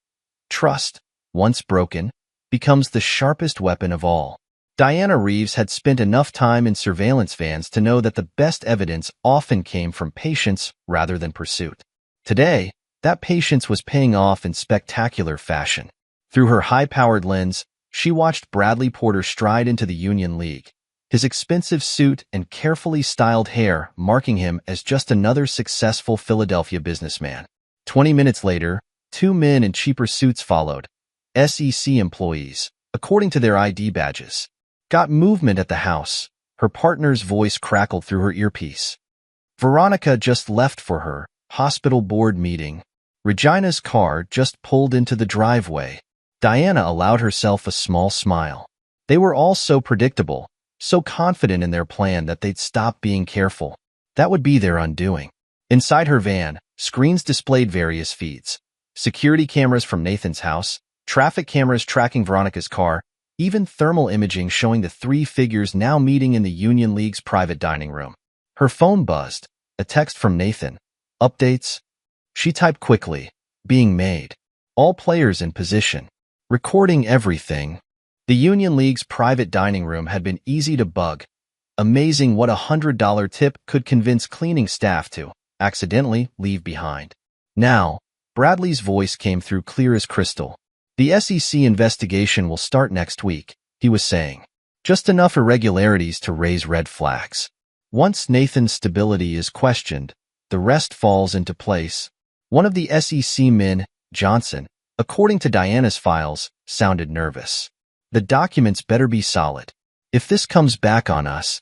Trust, once broken, becomes the sharpest weapon of all. Diana Reeves had spent enough time in surveillance vans to know that the best evidence often came from patience rather than pursuit. Today, that patience was paying off in spectacular fashion. Through her high-powered lens, she watched Bradley Porter stride into the Union League, his expensive suit and carefully styled hair marking him as just another successful Philadelphia businessman. 20 minutes later, 2 men in cheaper suits followed. SEC employees, according to their ID badges. Got movement at the house. Her partner's voice crackled through her earpiece. Veronica just left for her hospital board meeting. Regina's car just pulled into the driveway. Diana allowed herself a small smile. They were all so predictable, so confident in their plan that they'd stop being careful. That would be their undoing. Inside her van, screens displayed various feeds. Security cameras from Nathan's house, traffic cameras tracking Veronica's car, even thermal imaging showing the 3 figures now meeting in the Union League's private dining room. Her phone buzzed, a text from Nathan. Updates? She typed quickly. Being made. All players in position. Recording everything. The Union League's private dining room had been easy to bug. Amazing what a $100 tip could convince cleaning staff to accidentally leave behind. Now, Bradley's voice came through clear as crystal. The SEC investigation will start next week, he was saying. Just enough irregularities to raise red flags. Once Nathan's stability is questioned, the rest falls into place. One of the SEC men, Johnson, according to Diana's files, sounded nervous. The documents better be solid. If this comes back on us...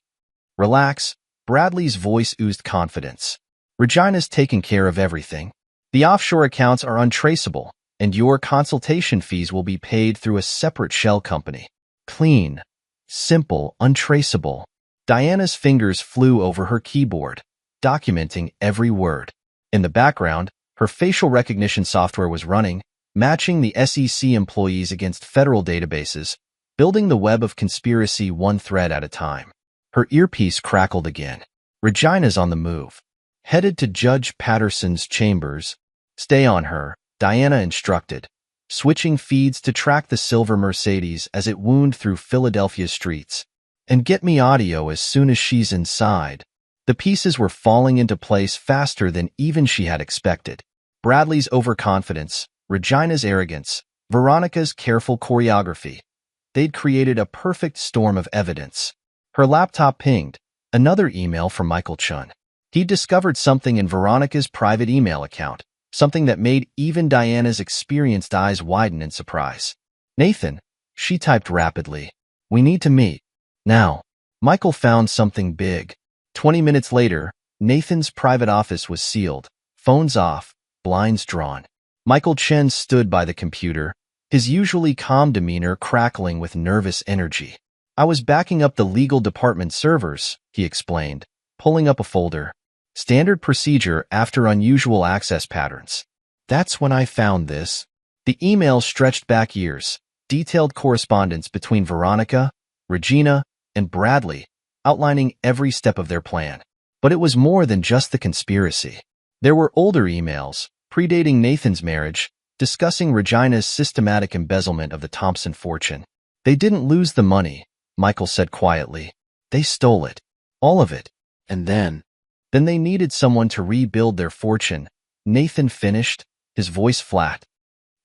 Relax, Bradley's voice oozed confidence. Regina's taken care of everything. The offshore accounts are untraceable, and your consultation fees will be paid through a separate shell company. Clean. Simple, untraceable. Diana's fingers flew over her keyboard, documenting every word. In the background, her facial recognition software was running, matching the SEC employees against federal databases, building the web of conspiracy one thread at a time. Her earpiece crackled again. Regina's on the move. Headed to Judge Patterson's chambers. Stay on her, Diana instructed, switching feeds to track the silver Mercedes as it wound through Philadelphia streets. And get me audio as soon as she's inside. The pieces were falling into place faster than even she had expected. Bradley's overconfidence, Regina's arrogance, Veronica's careful choreography. They'd created a perfect storm of evidence. Her laptop pinged, another email from Michael Chun. He discovered something in Veronica's private email account, something that made even Diana's experienced eyes widen in surprise. "Nathan," she typed rapidly, "we need to meet. Now." Michael found something big. 20 minutes later, Nathan's private office was sealed, phones off, blinds drawn. Michael Chen stood by the computer, his usually calm demeanor crackling with nervous energy. "I was backing up the legal department servers," he explained, pulling up a folder. "Standard procedure after unusual access patterns. That's when I found this." The email stretched back years, detailed correspondence between Veronica, Regina, and Bradley, outlining every step of their plan. But it was more than just the conspiracy. There were older emails, predating Nathan's marriage, discussing Regina's systematic embezzlement of the Thompson fortune. "They didn't lose the money," Michael said quietly. "They stole it. All of it. And then they needed someone to rebuild their fortune," Nathan finished, his voice flat.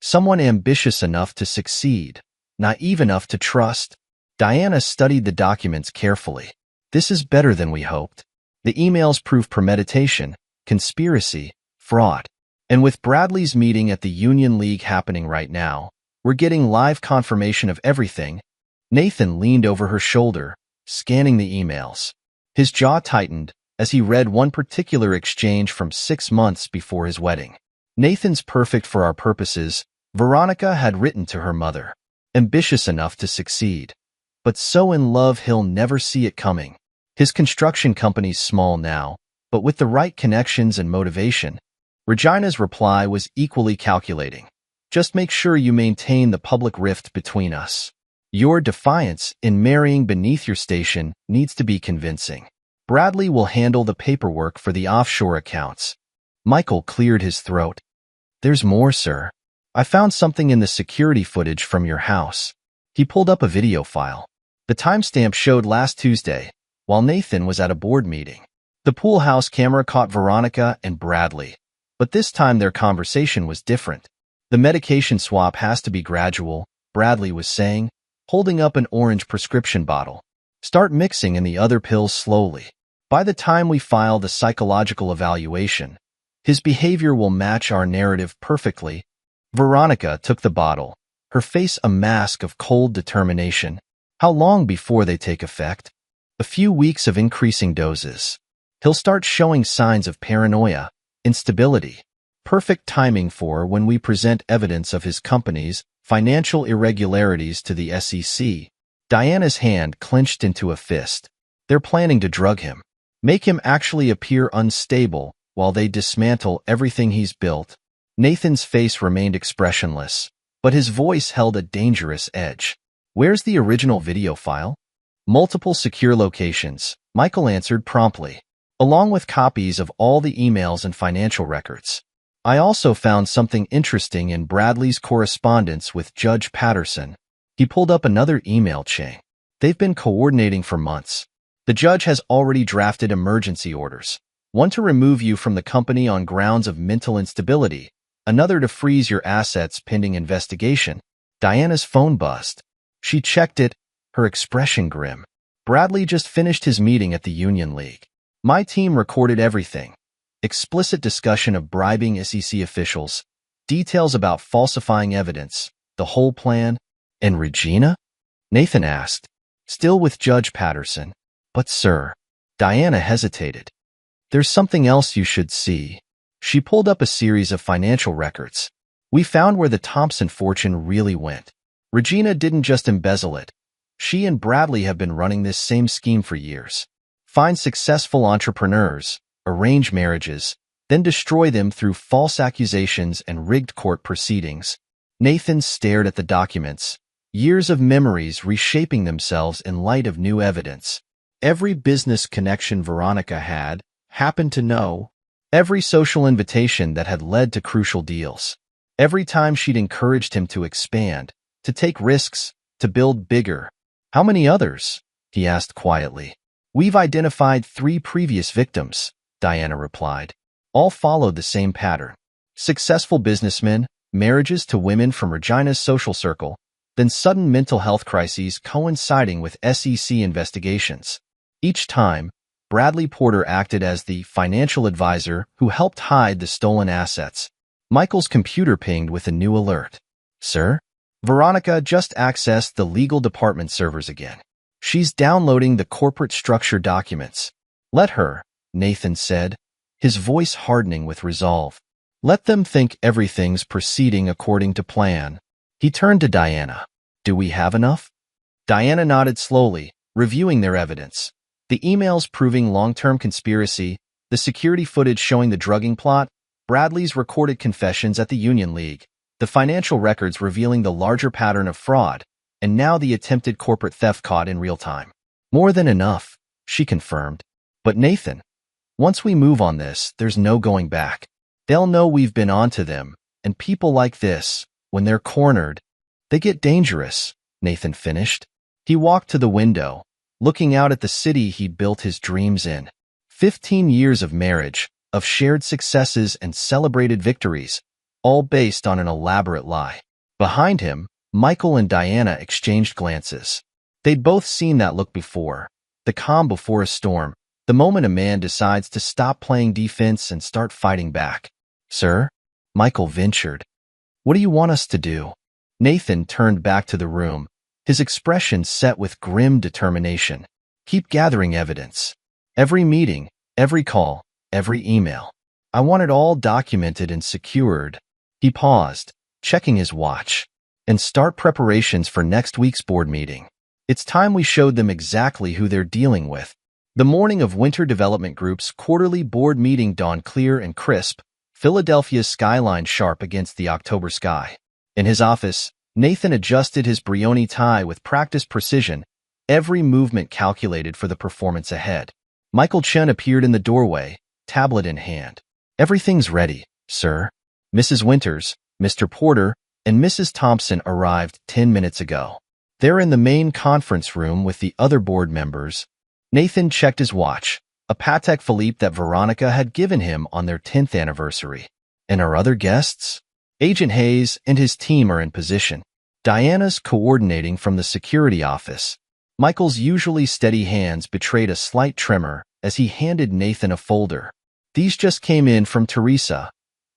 "Someone ambitious enough to succeed, naive enough to trust." Diana studied the documents carefully. "This is better than we hoped." The emails prove premeditation, conspiracy, fraud. And with Bradley's meeting at the Union League happening right now, we're getting live confirmation of everything. Nathan leaned over her shoulder, scanning the emails. His jaw tightened as he read one particular exchange from 6 months before his wedding. "Nathan's perfect for our purposes," Veronica had written to her mother. "Ambitious enough to succeed. But so in love he'll never see it coming. His construction company's small now, but with the right connections and motivation." Regina's reply was equally calculating. "Just make sure you maintain the public rift between us. Your defiance in marrying beneath your station needs to be convincing. Bradley will handle the paperwork for the offshore accounts." Michael cleared his throat. "There's more, sir. I found something in the security footage from your house." He pulled up a video file. The timestamp showed last Tuesday, while Nathan was at a board meeting. The pool house camera caught Veronica and Bradley, but this time their conversation was different. "The medication swap has to be gradual," Bradley was saying, holding up an orange prescription bottle. "Start mixing in the other pills slowly. By the time we file the psychological evaluation, his behavior will match our narrative perfectly." Veronica took the bottle, her face a mask of cold determination. "How long before they take effect?" "A few weeks of increasing doses. He'll start showing signs of paranoia, instability. Perfect timing for when we present evidence of his company's financial irregularities to the SEC." Diana's hand clenched into a fist. "They're planning to drug him. Make him actually appear unstable while they dismantle everything he's built." Nathan's face remained expressionless, but his voice held a dangerous edge. "Where's the original video file?" "Multiple secure locations," Michael answered promptly, "along with copies of all the emails and financial records. I also found something interesting in Bradley's correspondence with Judge Patterson." He pulled up another email chain. "They've been coordinating for months. The judge has already drafted emergency orders. One to remove you from the company on grounds of mental instability, another to freeze your assets pending investigation." Diana's phone buzzed. She checked it, her expression grim. "Bradley just finished his meeting at the Union League. My team recorded everything. Explicit discussion of bribing SEC officials, details about falsifying evidence, the whole plan." "And Regina?" Nathan asked. "Still with Judge Patterson." "But sir," Diana hesitated. "There's something else you should see." She pulled up a series of financial records. "We found where the Thompson fortune really went. Regina didn't just embezzle it. She and Bradley have been running this same scheme for years. Find successful entrepreneurs, arrange marriages, then destroy them through false accusations and rigged court proceedings." Nathan stared at the documents, years of memories reshaping themselves in light of new evidence. Every business connection Veronica had happened to know, every social invitation that had led to crucial deals, every time she'd encouraged him to expand, to take risks, to build bigger. "How many others?" he asked quietly. "We've identified 3 previous victims," Diana replied. "All followed the same pattern. Successful businessmen, marriages to women from Regina's social circle, then sudden mental health crises coinciding with SEC investigations. Each time, Bradley Porter acted as the financial advisor who helped hide the stolen assets. Michael's computer pinged with a new alert. Sir? Veronica just accessed the legal department servers again. She's downloading the corporate structure documents. Let her, Nathan said, his voice hardening with resolve. Let them think everything's proceeding according to plan. He turned to Diana. Do we have enough? Diana nodded slowly, reviewing their evidence. The emails proving long-term conspiracy, the security footage showing the drugging plot, Bradley's recorded confessions at the Union League, the financial records revealing the larger pattern of fraud, and now the attempted corporate theft caught in real time. More than enough, she confirmed. But Nathan, once we move on this, there's no going back. They'll know we've been onto them, and people like this, when they're cornered, they get dangerous, Nathan finished. He walked to the window, looking out at the city he'd built his dreams in. 15 years of marriage, of shared successes and celebrated victories, all based on an elaborate lie. Behind him, Michael and Diana exchanged glances. They'd both seen that look before, the calm before a storm, the moment a man decides to stop playing defense and start fighting back. Sir? Michael ventured. What do you want us to do? Nathan turned back to the room, his expression set with grim determination. Keep gathering evidence. Every meeting, every call, every email. I want it all documented and secured. He paused, checking his watch. And start preparations for next week's board meeting. It's time we showed them exactly who they're dealing with. The morning of Winter Development Group's quarterly board meeting dawned clear and crisp, Philadelphia's skyline sharp against the October sky. In his office, Nathan adjusted his Brioni tie with practiced precision, every movement calculated for the performance ahead. Michael Chen appeared in the doorway, tablet in hand. Everything's ready, sir. Mrs. Winters, Mr. Porter, and Mrs. Thompson arrived 10 minutes ago. They're in the main conference room with the other board members. Nathan checked his watch, a Patek Philippe that Veronica had given him on their 10th anniversary. And our other guests? Agent Hayes and his team are in position. Diana's coordinating from the security office. Michael's usually steady hands betrayed a slight tremor as he handed Nathan a folder. These just came in from Teresa.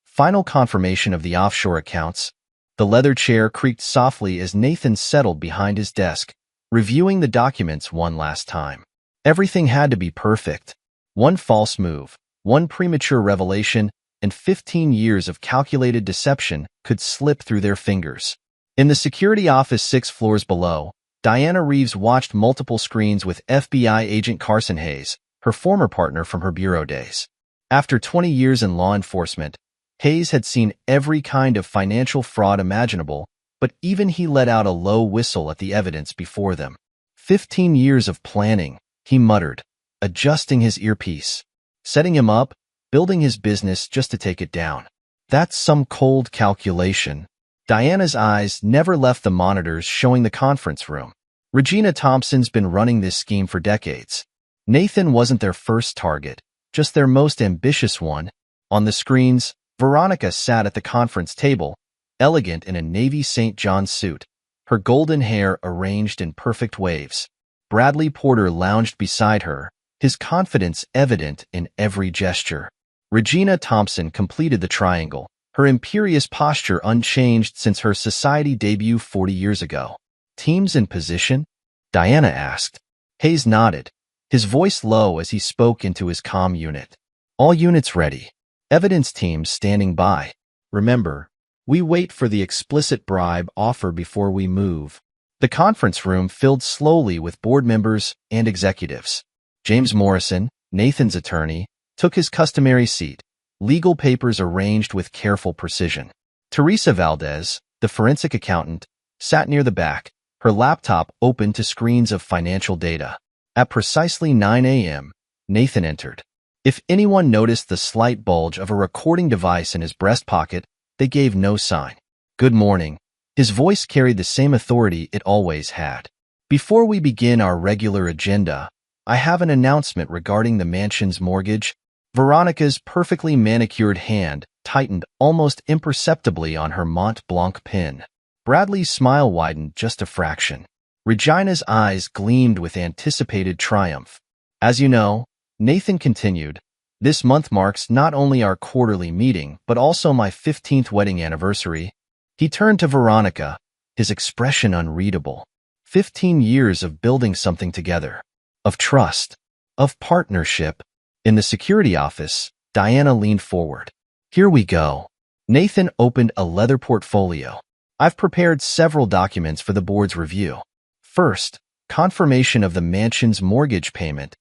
Final confirmation of the offshore accounts. The leather chair creaked softly as Nathan settled behind his desk, reviewing the documents one last time. Everything had to be perfect. One false move, one premature revelation, and 15 years of calculated deception could slip through their fingers. In the security office 6 floors below, Diana Reeves watched multiple screens with FBI agent Carson Hayes, her former partner from her bureau days. After 20 years in law enforcement, Hayes had seen every kind of financial fraud imaginable, but even he let out a low whistle at the evidence before them. 15 years of planning, he muttered, adjusting his earpiece. Setting him up, building his business just to take it down. That's some cold calculation. Diana's eyes never left the monitors showing the conference room. Regina Thompson's been running this scheme for decades. Nathan wasn't their first target, just their most ambitious one. On the screens, Veronica sat at the conference table, elegant in a navy St. John suit, her golden hair arranged in perfect waves. Bradley Porter lounged beside her, his confidence evident in every gesture. Regina Thompson completed the triangle, her imperious posture unchanged since her society debut 40 years ago. Teams in position? Diana asked. Hayes nodded, his voice low as he spoke into his comm unit. All units ready. Evidence teams standing by. Remember, we wait for the explicit bribe offer before we move. The conference room filled slowly with board members and executives. James Morrison, Nathan's attorney, took his customary seat, legal papers arranged with careful precision. Teresa Valdez, the forensic accountant, sat near the back, her laptop open to screens of financial data. At precisely 9 a.m., Nathan entered. If anyone noticed the slight bulge of a recording device in his breast pocket, they gave no sign. Good morning. His voice carried the same authority it always had. Before we begin our regular agenda, I have an announcement regarding the mansion's mortgage. Veronica's perfectly manicured hand tightened almost imperceptibly on her Mont Blanc pen. Bradley's smile widened just a fraction. Regina's eyes gleamed with anticipated triumph. As you know, Nathan continued, "This month marks not only our quarterly meeting, but also my 15th wedding anniversary." He turned to Veronica, his expression unreadable. 15 years of building something together, of trust, of partnership. In the security office, Diana leaned forward. "Here we go." Nathan opened a leather portfolio. "I've prepared several documents for the board's review. First, confirmation of the mansion's mortgage payment."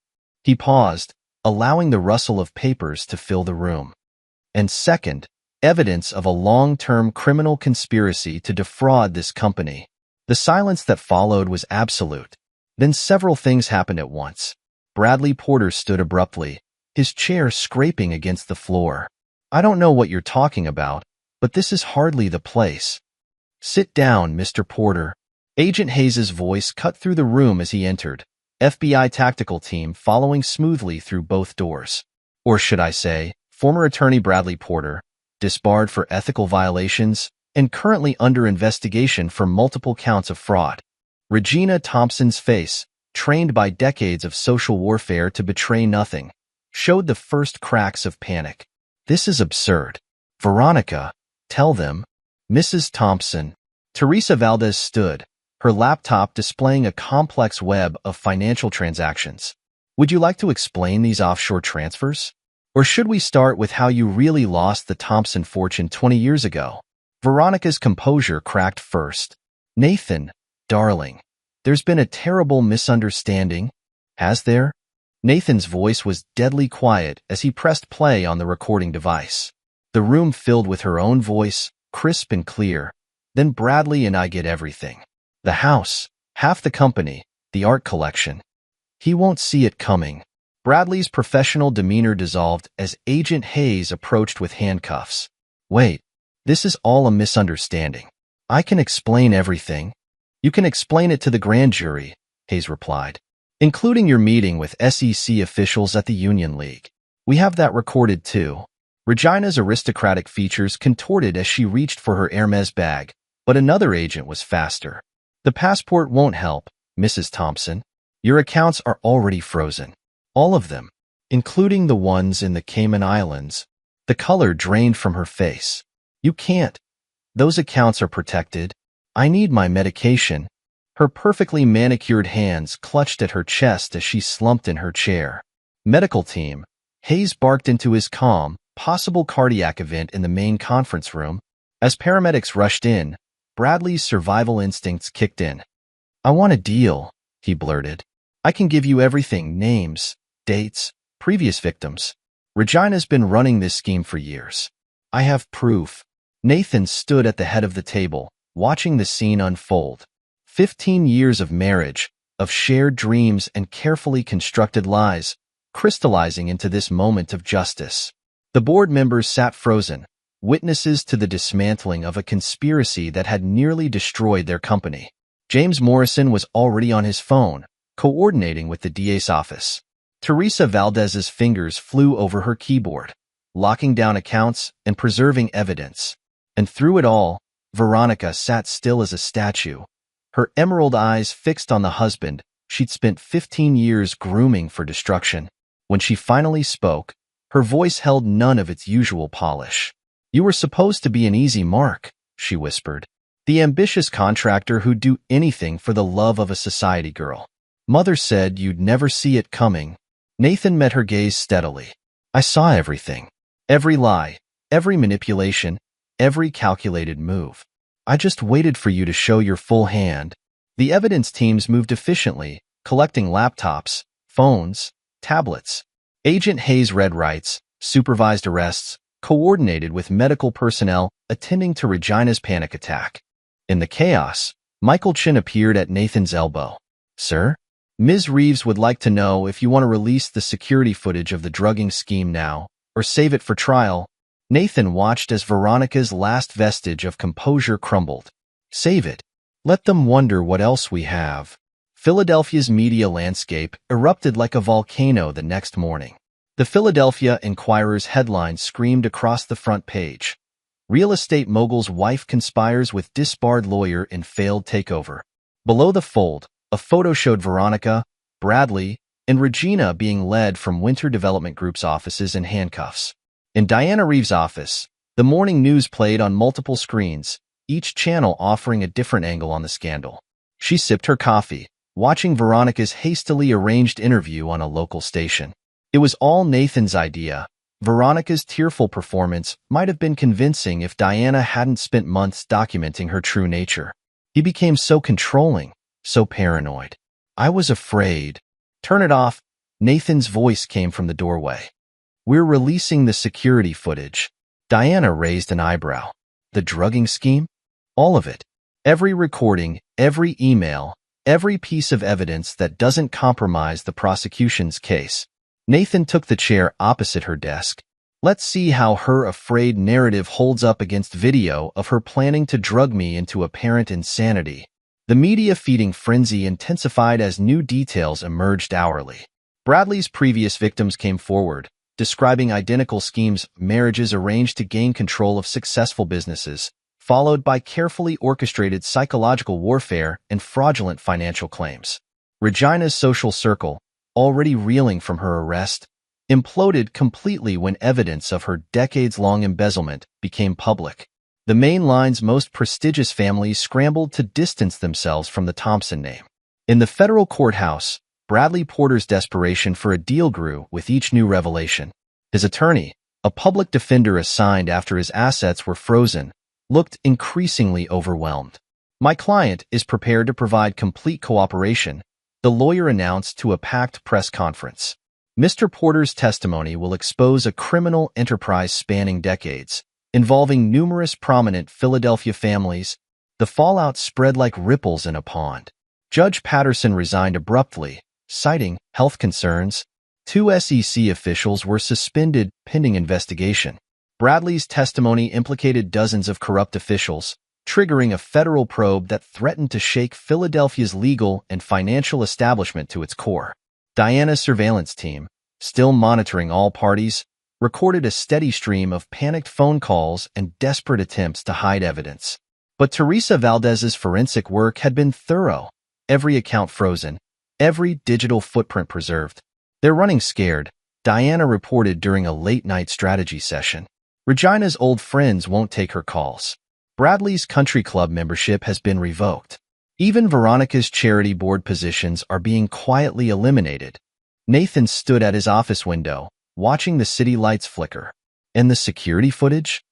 He paused, allowing the rustle of papers to fill the room. "And second, evidence of a long-term criminal conspiracy to defraud this company." The silence that followed was absolute. Then several things happened at once. Bradley Porter stood abruptly, his chair scraping against the floor. "I don't know what you're talking about, but this is hardly the place." "Sit down, Mr. Porter." Agent Hayes's voice cut through the room as he entered, FBI tactical team following smoothly through both doors. Or should I say, former attorney Bradley Porter, disbarred for ethical violations, and currently under investigation for multiple counts of fraud. Regina Thompson's face, trained by decades of social warfare to betray nothing, showed the first cracks of panic. "This is absurd. Veronica, tell them." "Mrs. Thompson." Teresa Valdez stood, her laptop displaying a complex web of financial transactions. "Would you like to explain these offshore transfers? Or should we start with how you really lost the Thompson fortune 20 years ago?" Veronica's composure cracked first. "Nathan, darling, there's been a terrible misunderstanding, has there?" Nathan's voice was deadly quiet as he pressed play on the recording device. The room filled with her own voice, crisp and clear. "Then Bradley and I get everything. The house, half the company, the art collection. He won't see it coming." Bradley's professional demeanor dissolved as Agent Hayes approached with handcuffs. "Wait. This is all a misunderstanding. I can explain everything." "You can explain it to the grand jury," Hayes replied, "including your meeting with SEC officials at the Union League. We have that recorded too." Regina's aristocratic features contorted as she reached for her Hermes bag, but another agent was faster. "The passport won't help, Mrs. Thompson. Your accounts are already frozen. All of them, including the ones in the Cayman Islands." The color drained from her face. "You can't. Those accounts are protected. I need my medication." Her perfectly manicured hands clutched at her chest as she slumped in her chair. "Medical team." Hayes barked into his calm, possible cardiac event in the main conference room. As paramedics rushed in, Bradley's survival instincts kicked in. "I want a deal," he blurted. "I can give you everything, names, dates, previous victims. Regina's been running this scheme for years. I have proof." Nathan stood at the head of the table, watching the scene unfold. 15 years of marriage, of shared dreams and carefully constructed lies, crystallizing into this moment of justice. The board members sat frozen, witnesses to the dismantling of a conspiracy that had nearly destroyed their company. James Morrison was already on his phone, coordinating with the DA's office. Teresa Valdez's fingers flew over her keyboard, locking down accounts and preserving evidence. And through it all, Veronica sat still as a statue, her emerald eyes fixed on the husband she'd spent 15 years grooming for destruction. When she finally spoke, her voice held none of its usual polish. "You were supposed to be an easy mark," she whispered. "The ambitious contractor who'd do anything for the love of a society girl. Mother said you'd never see it coming." Nathan met her gaze steadily. "I saw everything. Every lie, every manipulation, every calculated move. I just waited for you to show your full hand." The evidence teams moved efficiently, collecting laptops, phones, tablets. Agent Hayes read rights, supervised arrests, coordinated with medical personnel attending to Regina's panic attack. In the chaos, Michael Chin appeared at Nathan's elbow. "Sir? Ms. Reeves would like to know if you want to release the security footage of the drugging scheme now, or save it for trial." Nathan watched as Veronica's last vestige of composure crumbled. "Save it. Let them wonder what else we have." Philadelphia's media landscape erupted like a volcano the next morning. The Philadelphia Inquirer's headline screamed across the front page. "Real estate mogul's wife conspires with disbarred lawyer in failed takeover." Below the fold, a photo showed Veronica, Bradley, and Regina being led from Winter Development Group's offices in handcuffs. In Diana Reeves' office, the morning news played on multiple screens, each channel offering a different angle on the scandal. She sipped her coffee, watching Veronica's hastily arranged interview on a local station. It was all Nathan's idea. Veronica's tearful performance might have been convincing if Diana hadn't spent months documenting her true nature. He became so controlling, so paranoid. I was afraid. Turn it off. Nathan's voice came from the doorway. We're releasing the security footage. Diana raised an eyebrow. The drugging scheme? All of it. Every recording, every email, every piece of evidence that doesn't compromise the prosecution's case. Nathan took the chair opposite her desk. Let's see how her afraid narrative holds up against video of her planning to drug me into apparent insanity. The media feeding frenzy intensified as new details emerged hourly. Bradley's previous victims came forward, describing identical schemes, marriages arranged to gain control of successful businesses, followed by carefully orchestrated psychological warfare and fraudulent financial claims. Regina's social circle, already reeling from her arrest, imploded completely when evidence of her decades-long embezzlement became public. The main line's most prestigious families scrambled to distance themselves from the Thompson name. In the federal courthouse, Bradley Porter's desperation for a deal grew with each new revelation. His attorney, a public defender assigned after his assets were frozen, looked increasingly overwhelmed. My client is prepared to provide complete cooperation, the lawyer announced to a packed press conference. Mr. Porter's testimony will expose a criminal enterprise spanning decades, involving numerous prominent Philadelphia families. The fallout spread like ripples in a pond. Judge Patterson resigned abruptly, citing health concerns. 2 SEC officials were suspended pending investigation. Bradley's testimony implicated dozens of corrupt officials, triggering a federal probe that threatened to shake Philadelphia's legal and financial establishment to its core. Diana's surveillance team, still monitoring all parties, recorded a steady stream of panicked phone calls and desperate attempts to hide evidence. But Teresa Valdez's forensic work had been thorough, every account frozen, every digital footprint preserved. They're running scared, Diana reported during a late-night strategy session. Regina's old friends won't take her calls. Bradley's country club membership has been revoked. Even Veronica's charity board positions are being quietly eliminated. Nathan stood at his office window, watching the city lights flicker. And the security footage?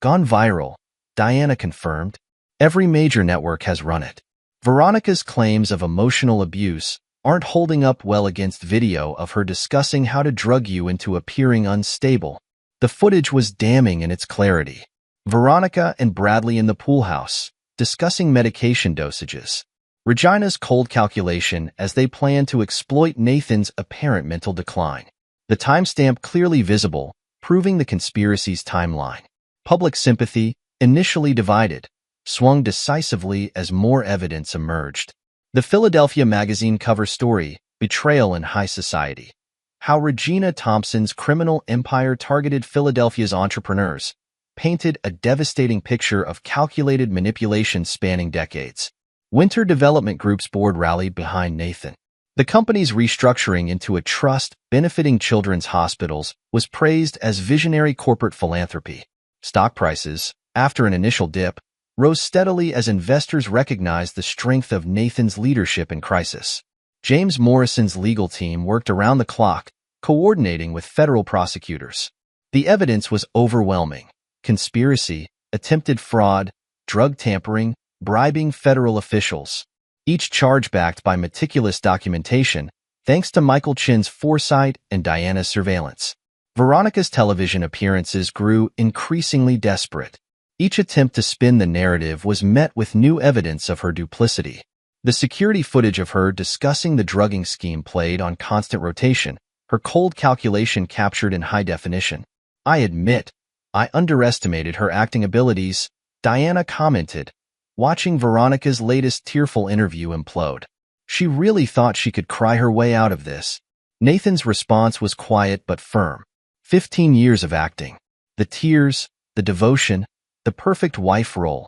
Gone viral, Diana confirmed. Every major network has run it. Veronica's claims of emotional abuse aren't holding up well against video of her discussing how to drug you into appearing unstable. The footage was damning in its clarity. Veronica and Bradley in the pool house, discussing medication dosages. Regina's cold calculation as they plan to exploit Nathan's apparent mental decline. The timestamp clearly visible, proving the conspiracy's timeline. Public sympathy, initially divided, swung decisively as more evidence emerged. The Philadelphia Magazine cover story, Betrayal in High Society. How Regina Thompson's criminal empire targeted Philadelphia's entrepreneurs, painted a devastating picture of calculated manipulation spanning decades. Winter Development Group's board rallied behind Nathan. The company's restructuring into a trust benefiting children's hospitals was praised as visionary corporate philanthropy. Stock prices, after an initial dip, rose steadily as investors recognized the strength of Nathan's leadership in crisis. James Morrison's legal team worked around the clock, coordinating with federal prosecutors. The evidence was overwhelming. Conspiracy, attempted fraud, drug tampering, bribing federal officials. Each charge backed by meticulous documentation, thanks to Michael Chin's foresight and Diana's surveillance. Veronica's television appearances grew increasingly desperate. Each attempt to spin the narrative was met with new evidence of her duplicity. The security footage of her discussing the drugging scheme played on constant rotation, her cold calculation captured in high definition. I admit, I underestimated her acting abilities, Diana commented, watching Veronica's latest tearful interview implode. She really thought she could cry her way out of this. Nathan's response was quiet but firm. 15 years of acting. The tears, the devotion, the perfect wife role.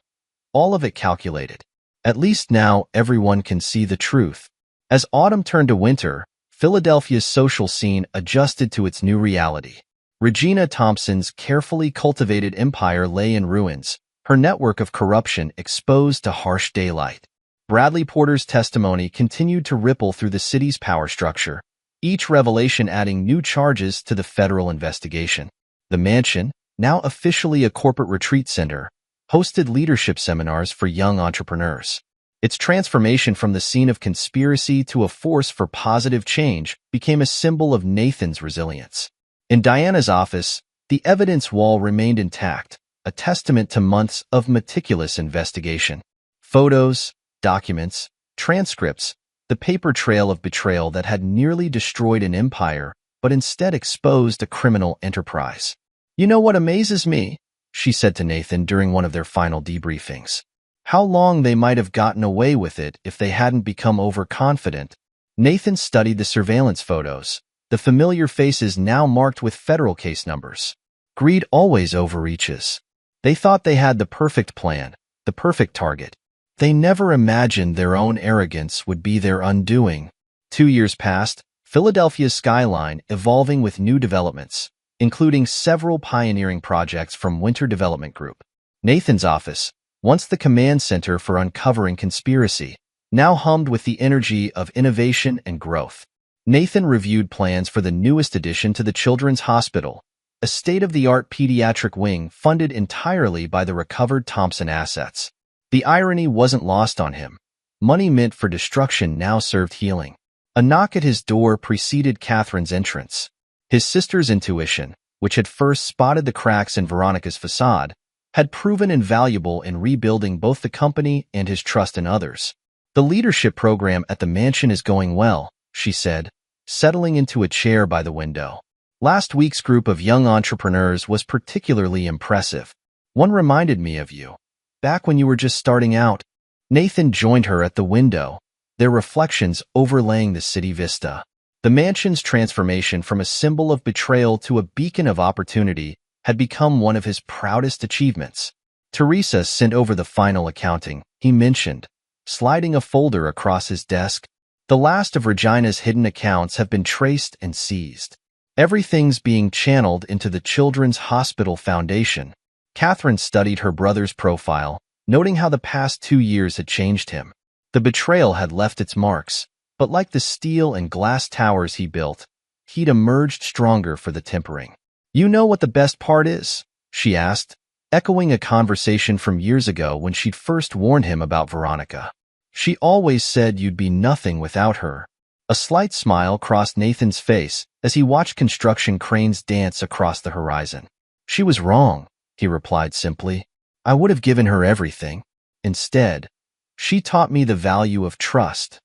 All of it calculated. At least now everyone can see the truth. As autumn turned to winter, Philadelphia's social scene adjusted to its new reality. Regina Thompson's carefully cultivated empire lay in ruins, her network of corruption exposed to harsh daylight. Bradley Porter's testimony continued to ripple through the city's power structure, each revelation adding new charges to the federal investigation. The mansion, now officially a corporate retreat center, hosted leadership seminars for young entrepreneurs. Its transformation from the scene of conspiracy to a force for positive change became a symbol of Nathan's resilience. In Diana's office, the evidence wall remained intact, a testament to months of meticulous investigation. Photos, documents, transcripts, the paper trail of betrayal that had nearly destroyed an empire, but instead exposed a criminal enterprise. "You know what amazes me?" she said to Nathan during one of their final debriefings. "How long they might have gotten away with it if they hadn't become overconfident." Nathan studied the surveillance photos, the familiar faces now marked with federal case numbers. Greed always overreaches. They thought they had the perfect plan, the perfect target. They never imagined their own arrogance would be their undoing. 2 years passed, Philadelphia's skyline evolving with new developments, including several pioneering projects from Winter Development Group. Nathan's office, once the command center for uncovering conspiracy, now hummed with the energy of innovation and growth. Nathan reviewed plans for the newest addition to the Children's Hospital, a state-of-the-art pediatric wing funded entirely by the recovered Thompson assets. The irony wasn't lost on him. Money meant for destruction now served healing. A knock at his door preceded Catherine's entrance. His sister's intuition, which had first spotted the cracks in Veronica's facade, had proven invaluable in rebuilding both the company and his trust in others. "The leadership program at the mansion is going well," she said, settling into a chair by the window. "Last week's group of young entrepreneurs was particularly impressive. One reminded me of you. Back when you were just starting out." Nathan joined her at the window, their reflections overlaying the city vista. The mansion's transformation from a symbol of betrayal to a beacon of opportunity had become one of his proudest achievements. "Teresa sent over the final accounting," he mentioned, sliding a folder across his desk. "The last of Regina's hidden accounts have been traced and seized. Everything's being channeled into the Children's Hospital Foundation." Catherine studied her brother's profile, noting how the past 2 years had changed him. The betrayal had left its marks, but like the steel and glass towers he built, he'd emerged stronger for the tempering. "You know what the best part is?" she asked, echoing a conversation from years ago when she'd first warned him about Veronica. "She always said you'd be nothing without her." A slight smile crossed Nathan's face as he watched construction cranes dance across the horizon. "She was wrong," he replied simply. "I would have given her everything. Instead, she taught me the value of trust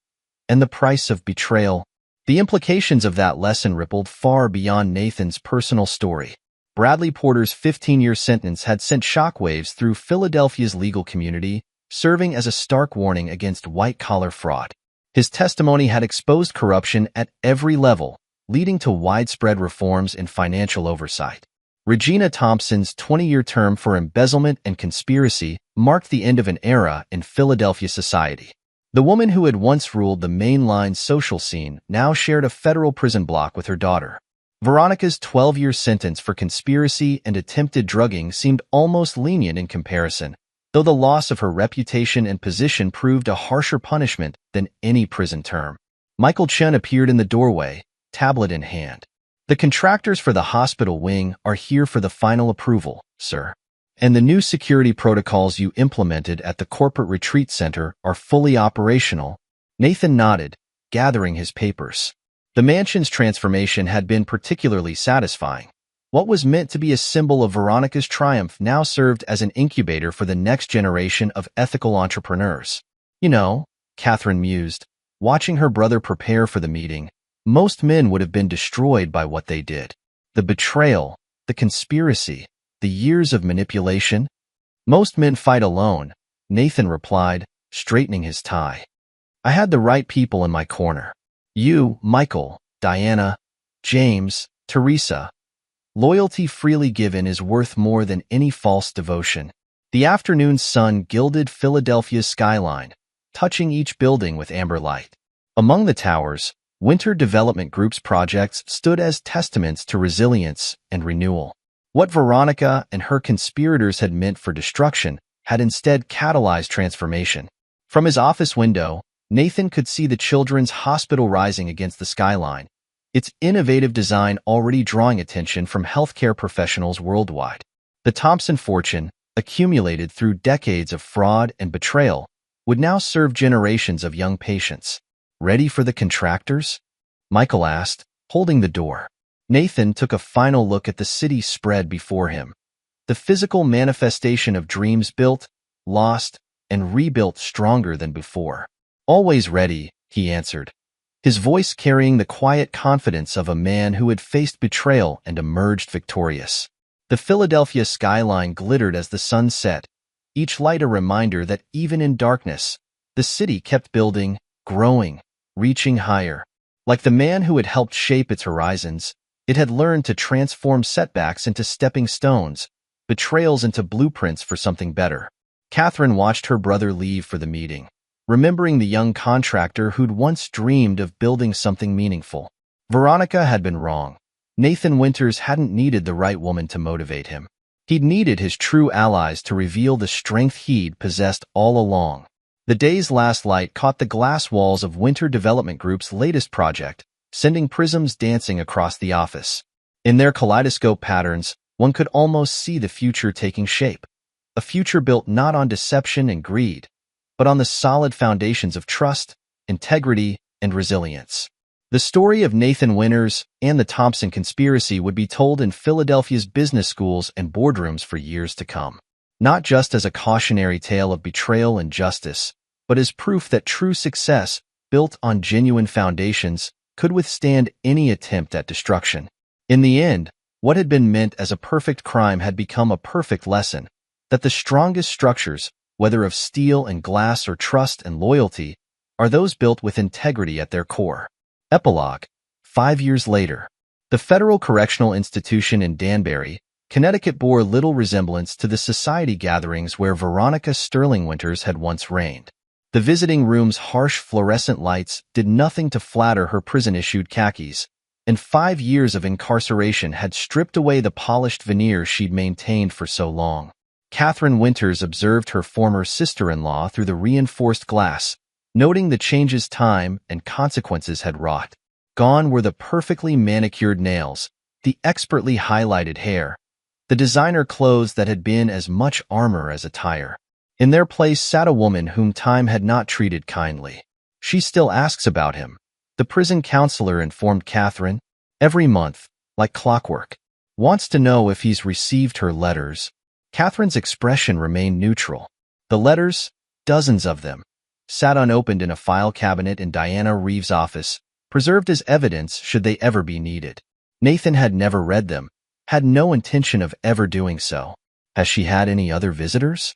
and the price of betrayal." The implications of that lesson rippled far beyond Nathan's personal story. Bradley Porter's 15-year sentence had sent shockwaves through Philadelphia's legal community, serving as a stark warning against white-collar fraud. His testimony had exposed corruption at every level, leading to widespread reforms in financial oversight. Regina Thompson's 20-year term for embezzlement and conspiracy marked the end of an era in Philadelphia society. The woman who had once ruled the mainline social scene now shared a federal prison block with her daughter. Veronica's 12-year sentence for conspiracy and attempted drugging seemed almost lenient in comparison, though the loss of her reputation and position proved a harsher punishment than any prison term. Michael Chen appeared in the doorway, tablet in hand. "The contractors for the hospital wing are here for the final approval, sir. And the new security protocols you implemented at the corporate retreat center are fully operational." Nathan nodded, gathering his papers. The mansion's transformation had been particularly satisfying. What was meant to be a symbol of Veronica's triumph now served as an incubator for the next generation of ethical entrepreneurs. "You know," Catherine mused, watching her brother prepare for the meeting, "most men would have been destroyed by what they did. The betrayal, the conspiracy, the years of manipulation. Most men fight alone," Nathan replied, straightening his tie. "I had the right people in my corner. You, Michael, Diana, James, Teresa. Loyalty freely given is worth more than any false devotion." The afternoon sun gilded Philadelphia's skyline, touching each building with amber light. Among the towers, Winter Development Group's projects stood as testaments to resilience and renewal. What Veronica and her conspirators had meant for destruction had instead catalyzed transformation. From his office window, Nathan could see the children's hospital rising against the skyline, its innovative design already drawing attention from healthcare professionals worldwide. The Thompson fortune, accumulated through decades of fraud and betrayal, would now serve generations of young patients. Ready for the contractors? Michael asked, holding the door. Nathan took a final look at the city spread before him. The physical manifestation of dreams built, lost, and rebuilt stronger than before. Always ready, he answered, his voice carrying the quiet confidence of a man who had faced betrayal and emerged victorious. The Philadelphia skyline glittered as the sun set, each light a reminder that even in darkness, the city kept building, growing, reaching higher. Like the man who had helped shape its horizons, it had learned to transform setbacks into stepping stones, betrayals into blueprints for something better. Catherine watched her brother leave for the meeting, remembering the young contractor who'd once dreamed of building something meaningful. Veronica had been wrong. Nathan Winters hadn't needed the right woman to motivate him. He'd needed his true allies to reveal the strength he'd possessed all along. The day's last light caught the glass walls of Winter Development Group's latest project, sending prisms dancing across the office. In their kaleidoscope patterns, one could almost see the future taking shape. A future built not on deception and greed, but on the solid foundations of trust, integrity, and resilience. The story of Nathan Winters and the Thompson conspiracy would be told in Philadelphia's business schools and boardrooms for years to come, not just as a cautionary tale of betrayal and justice, but as proof that true success, built on genuine foundations, could withstand any attempt at destruction. In the end, what had been meant as a perfect crime had become a perfect lesson, that the strongest structures, whether of steel and glass or trust and loyalty, are those built with integrity at their core. Epilogue. 5 years later, the Federal Correctional Institution in Danbury, Connecticut bore little resemblance to the society gatherings where Veronica Sterling Winters had once reigned. The visiting room's harsh fluorescent lights did nothing to flatter her prison-issued khakis, and 5 years of incarceration had stripped away the polished veneer she'd maintained for so long. Catherine Winters observed her former sister-in-law through the reinforced glass, noting the changes time and consequences had wrought. Gone were the perfectly manicured nails, the expertly highlighted hair, the designer clothes that had been as much armor as attire. In their place sat a woman whom time had not treated kindly. She still asks about him, the prison counselor informed Catherine, every month, like clockwork. Wants to know if he's received her letters. Catherine's expression remained neutral. The letters, dozens of them, sat unopened in a file cabinet in Diana Reeves' office, preserved as evidence should they ever be needed. Nathan had never read them, had no intention of ever doing so. Has she had any other visitors?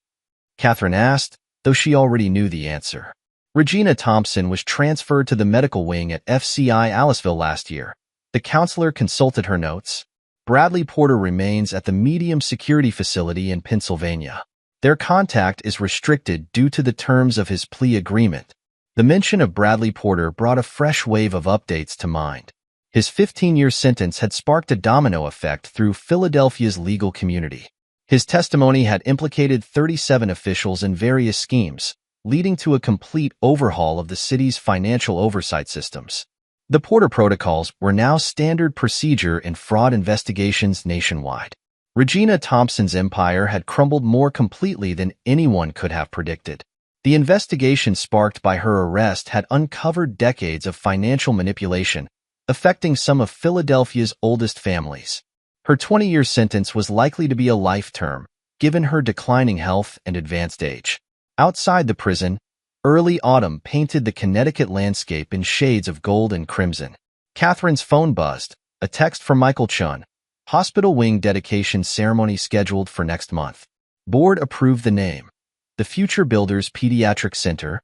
Catherine asked, though she already knew the answer. Regina Thompson was transferred to the medical wing at FCI Aliceville last year. The counselor consulted her notes. Bradley Porter remains at the medium security facility in Pennsylvania. Their contact is restricted due to the terms of his plea agreement. The mention of Bradley Porter brought a fresh wave of updates to mind. His 15-year sentence had sparked a domino effect through Philadelphia's legal community. His testimony had implicated 37 officials in various schemes, leading to a complete overhaul of the city's financial oversight systems. The Porter protocols were now standard procedure in fraud investigations nationwide. Regina Thompson's empire had crumbled more completely than anyone could have predicted. The investigation sparked by her arrest had uncovered decades of financial manipulation, affecting some of Philadelphia's oldest families. Her 20-year sentence was likely to be a life term, given her declining health and advanced age. Outside the prison, early autumn painted the Connecticut landscape in shades of gold and crimson. Catherine's phone buzzed, a text from Michael Chun. Hospital wing dedication ceremony scheduled for next month. Board approved the name. The Future Builders Pediatric Center.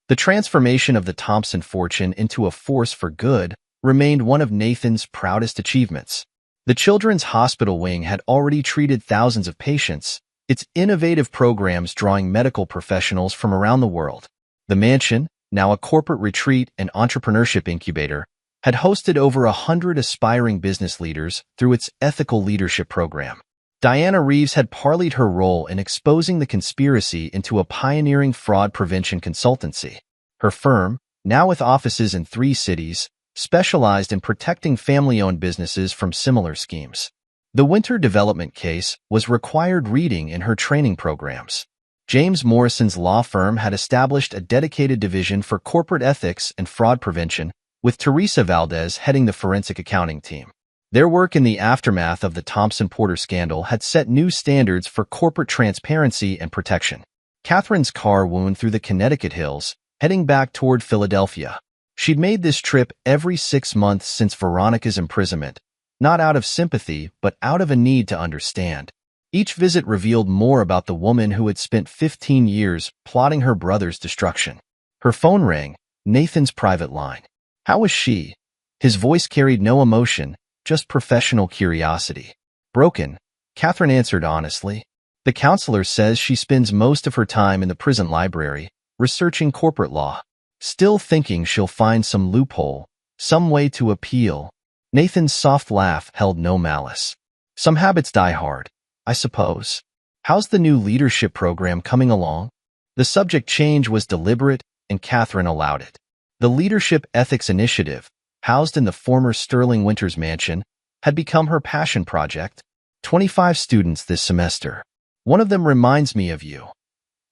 The transformation of the Thompson fortune into a force for good remained one of Nathan's proudest achievements. The Children's Hospital Wing had already treated thousands of patients, its innovative programs drawing medical professionals from around the world. The mansion, now a corporate retreat and entrepreneurship incubator, had hosted over 100 aspiring business leaders through its ethical leadership program. Diana Reeves had parlayed her role in exposing the conspiracy into a pioneering fraud prevention consultancy. Her firm, now with offices in 3 cities, specialized in protecting family-owned businesses from similar schemes. The Winter development case was required reading in her training programs. James Morrison's law firm had established a dedicated division for corporate ethics and fraud prevention, with Teresa Valdez heading the forensic accounting team. Their work in the aftermath of the Thompson-Porter scandal had set new standards for corporate transparency and protection. Catherine's car wound through the Connecticut hills, heading back toward Philadelphia. She'd made this trip every 6 months since Veronica's imprisonment, not out of sympathy, but out of a need to understand. Each visit revealed more about the woman who had spent 15 years plotting her brother's destruction. Her phone rang, Nathan's private line. How was she? His voice carried no emotion, just professional curiosity. Broken, Catherine answered honestly. The counselor says she spends most of her time in the prison library, researching corporate law. Still thinking she'll find some loophole, some way to appeal. Nathan's soft laugh held no malice. Some habits die hard, I suppose. How's the new leadership program coming along? The subject change was deliberate, and Catherine allowed it. The Leadership Ethics Initiative, housed in the former Sterling Winters mansion, had become her passion project. 25 students this semester. One of them reminds me of you.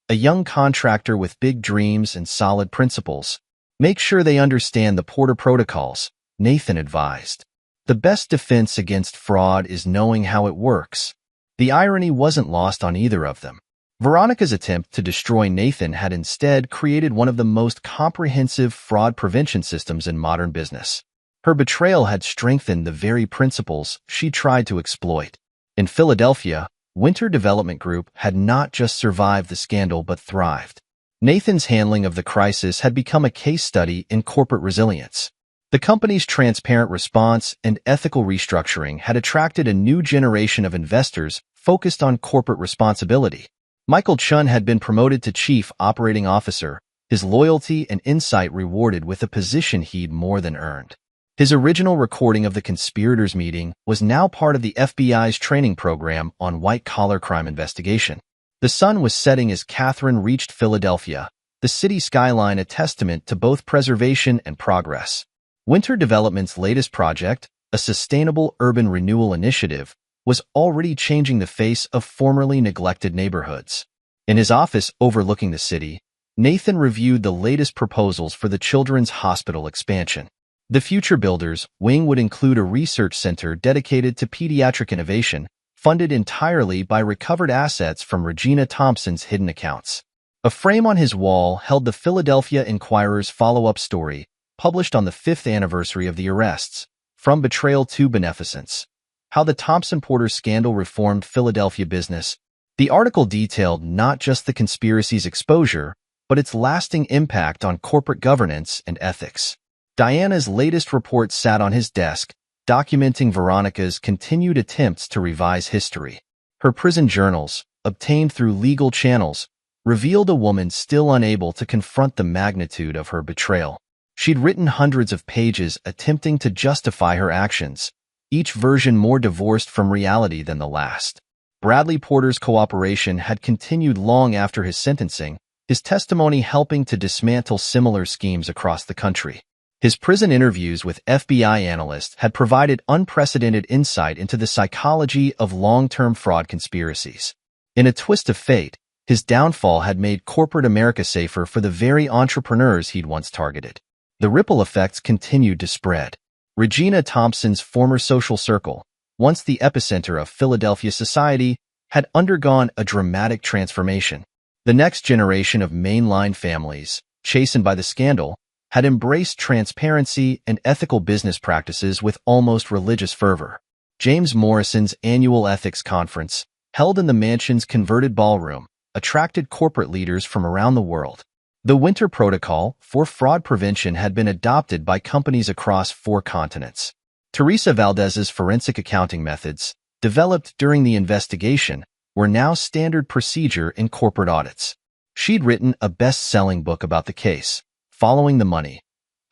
A young contractor with big dreams and solid principles. Make sure they understand the Porter protocols, Nathan advised. The best defense against fraud is knowing how it works. The irony wasn't lost on either of them. Veronica's attempt to destroy Nathan had instead created one of the most comprehensive fraud prevention systems in modern business. Her betrayal had strengthened the very principles she tried to exploit. In Philadelphia, Winter Development Group had not just survived the scandal but thrived. Nathan's handling of the crisis had become a case study in corporate resilience. The company's transparent response and ethical restructuring had attracted a new generation of investors focused on corporate responsibility. Michael Chun had been promoted to Chief Operating Officer, his loyalty and insight rewarded with a position he'd more than earned. His original recording of the conspirators' meeting was now part of the FBI's training program on white-collar crime investigation. The sun was setting as Catherine reached Philadelphia, the city skyline a testament to both preservation and progress. Winter Development's latest project, a sustainable urban renewal initiative, was already changing the face of formerly neglected neighborhoods. In his office overlooking the city, Nathan reviewed the latest proposals for the Children's Hospital expansion. The Future Builders wing would include a research center dedicated to pediatric innovation, funded entirely by recovered assets from Regina Thompson's hidden accounts. A frame on his wall held the Philadelphia Inquirer's follow-up story, published on the 5th anniversary of the arrests, From Betrayal to Beneficence. How the Thompson-Porter scandal reformed Philadelphia business. The article detailed not just the conspiracy's exposure, but its lasting impact on corporate governance and ethics. Diana's latest report sat on his desk, documenting Veronica's continued attempts to revise history. Her prison journals, obtained through legal channels, revealed a woman still unable to confront the magnitude of her betrayal. She'd written hundreds of pages attempting to justify her actions, each version more divorced from reality than the last. Bradley Porter's cooperation had continued long after his sentencing, his testimony helping to dismantle similar schemes across the country. His prison interviews with FBI analysts had provided unprecedented insight into the psychology of long-term fraud conspiracies. In a twist of fate, his downfall had made corporate America safer for the very entrepreneurs he'd once targeted. The ripple effects continued to spread. Regina Thompson's former social circle, once the epicenter of Philadelphia society, had undergone a dramatic transformation. The next generation of mainline families, chastened by the scandal, had embraced transparency and ethical business practices with almost religious fervor. James Morrison's annual ethics conference, held in the mansion's converted ballroom, attracted corporate leaders from around the world. The Winter Protocol for fraud prevention had been adopted by companies across 4 continents. Teresa Valdez's forensic accounting methods, developed during the investigation, were now standard procedure in corporate audits. She'd written a best-selling book about the case, Following the Money: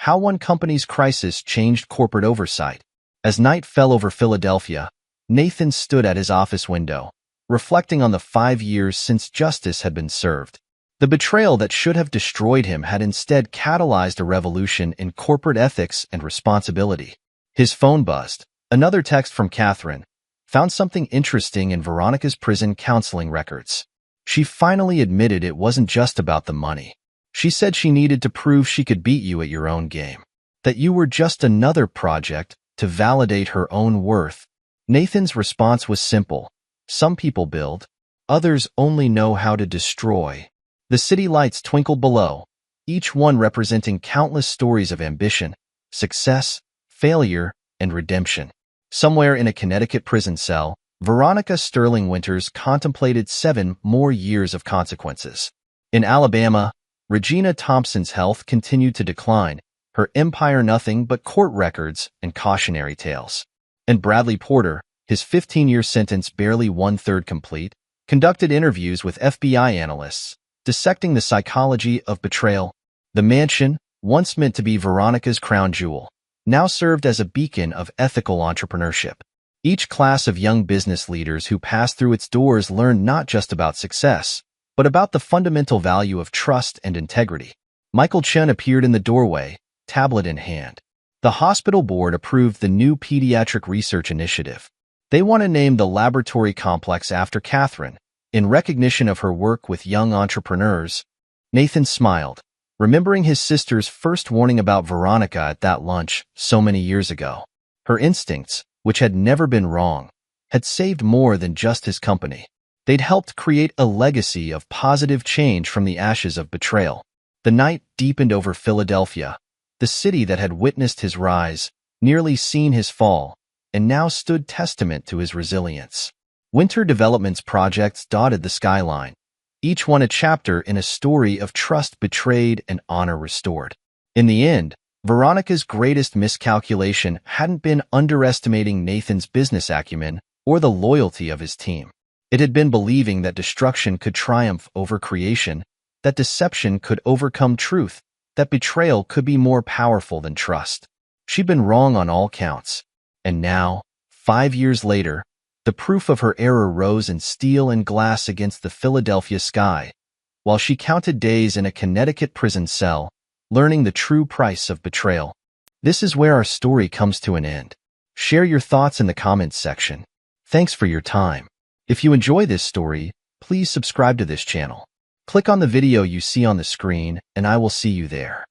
How one company's crisis changed corporate oversight. As night fell over Philadelphia, Nathan stood at his office window, reflecting on the 5 years since justice had been served. The betrayal that should have destroyed him had instead catalyzed a revolution in corporate ethics and responsibility. His phone buzzed. Another text from Catherine. Found something interesting in Veronica's prison counseling records. She finally admitted it wasn't just about the money. She said she needed to prove she could beat you at your own game. That you were just another project to validate her own worth. Nathan's response was simple. Some people build. Others only know how to destroy. The city lights twinkled below, each one representing countless stories of ambition, success, failure, and redemption. Somewhere in a Connecticut prison cell, Veronica Sterling Winters contemplated 7 more years of consequences. In Alabama, Regina Thompson's health continued to decline, her empire nothing but court records and cautionary tales. And Bradley Porter, his 15-year sentence barely 1/3 complete, conducted interviews with FBI analysts, dissecting the psychology of betrayal. The mansion, once meant to be Veronica's crown jewel, now served as a beacon of ethical entrepreneurship. Each class of young business leaders who passed through its doors learned not just about success, but about the fundamental value of trust and integrity. Michael Chen appeared in the doorway, tablet in hand. The hospital board approved the new pediatric research initiative. They want to name the laboratory complex after Catherine, in recognition of her work with young entrepreneurs. Nathan smiled, remembering his sister's first warning about Veronica at that lunch so many years ago. Her instincts, which had never been wrong, had saved more than just his company. They'd helped create a legacy of positive change from the ashes of betrayal. The night deepened over Philadelphia, the city that had witnessed his rise, nearly seen his fall, and now stood testament to his resilience. Winter Development's projects dotted the skyline, each one a chapter in a story of trust betrayed and honor restored. In the end, Veronica's greatest miscalculation hadn't been underestimating Nathan's business acumen or the loyalty of his team. It had been believing that destruction could triumph over creation, that deception could overcome truth, that betrayal could be more powerful than trust. She'd been wrong on all counts. And now, 5 years later, the proof of her error rose in steel and glass against the Philadelphia sky, while she counted days in a Connecticut prison cell, learning the true price of betrayal. This is where our story comes to an end. Share your thoughts in the comments section. Thanks for your time. If you enjoy this story, please subscribe to this channel. Click on the video you see on the screen, and I will see you there.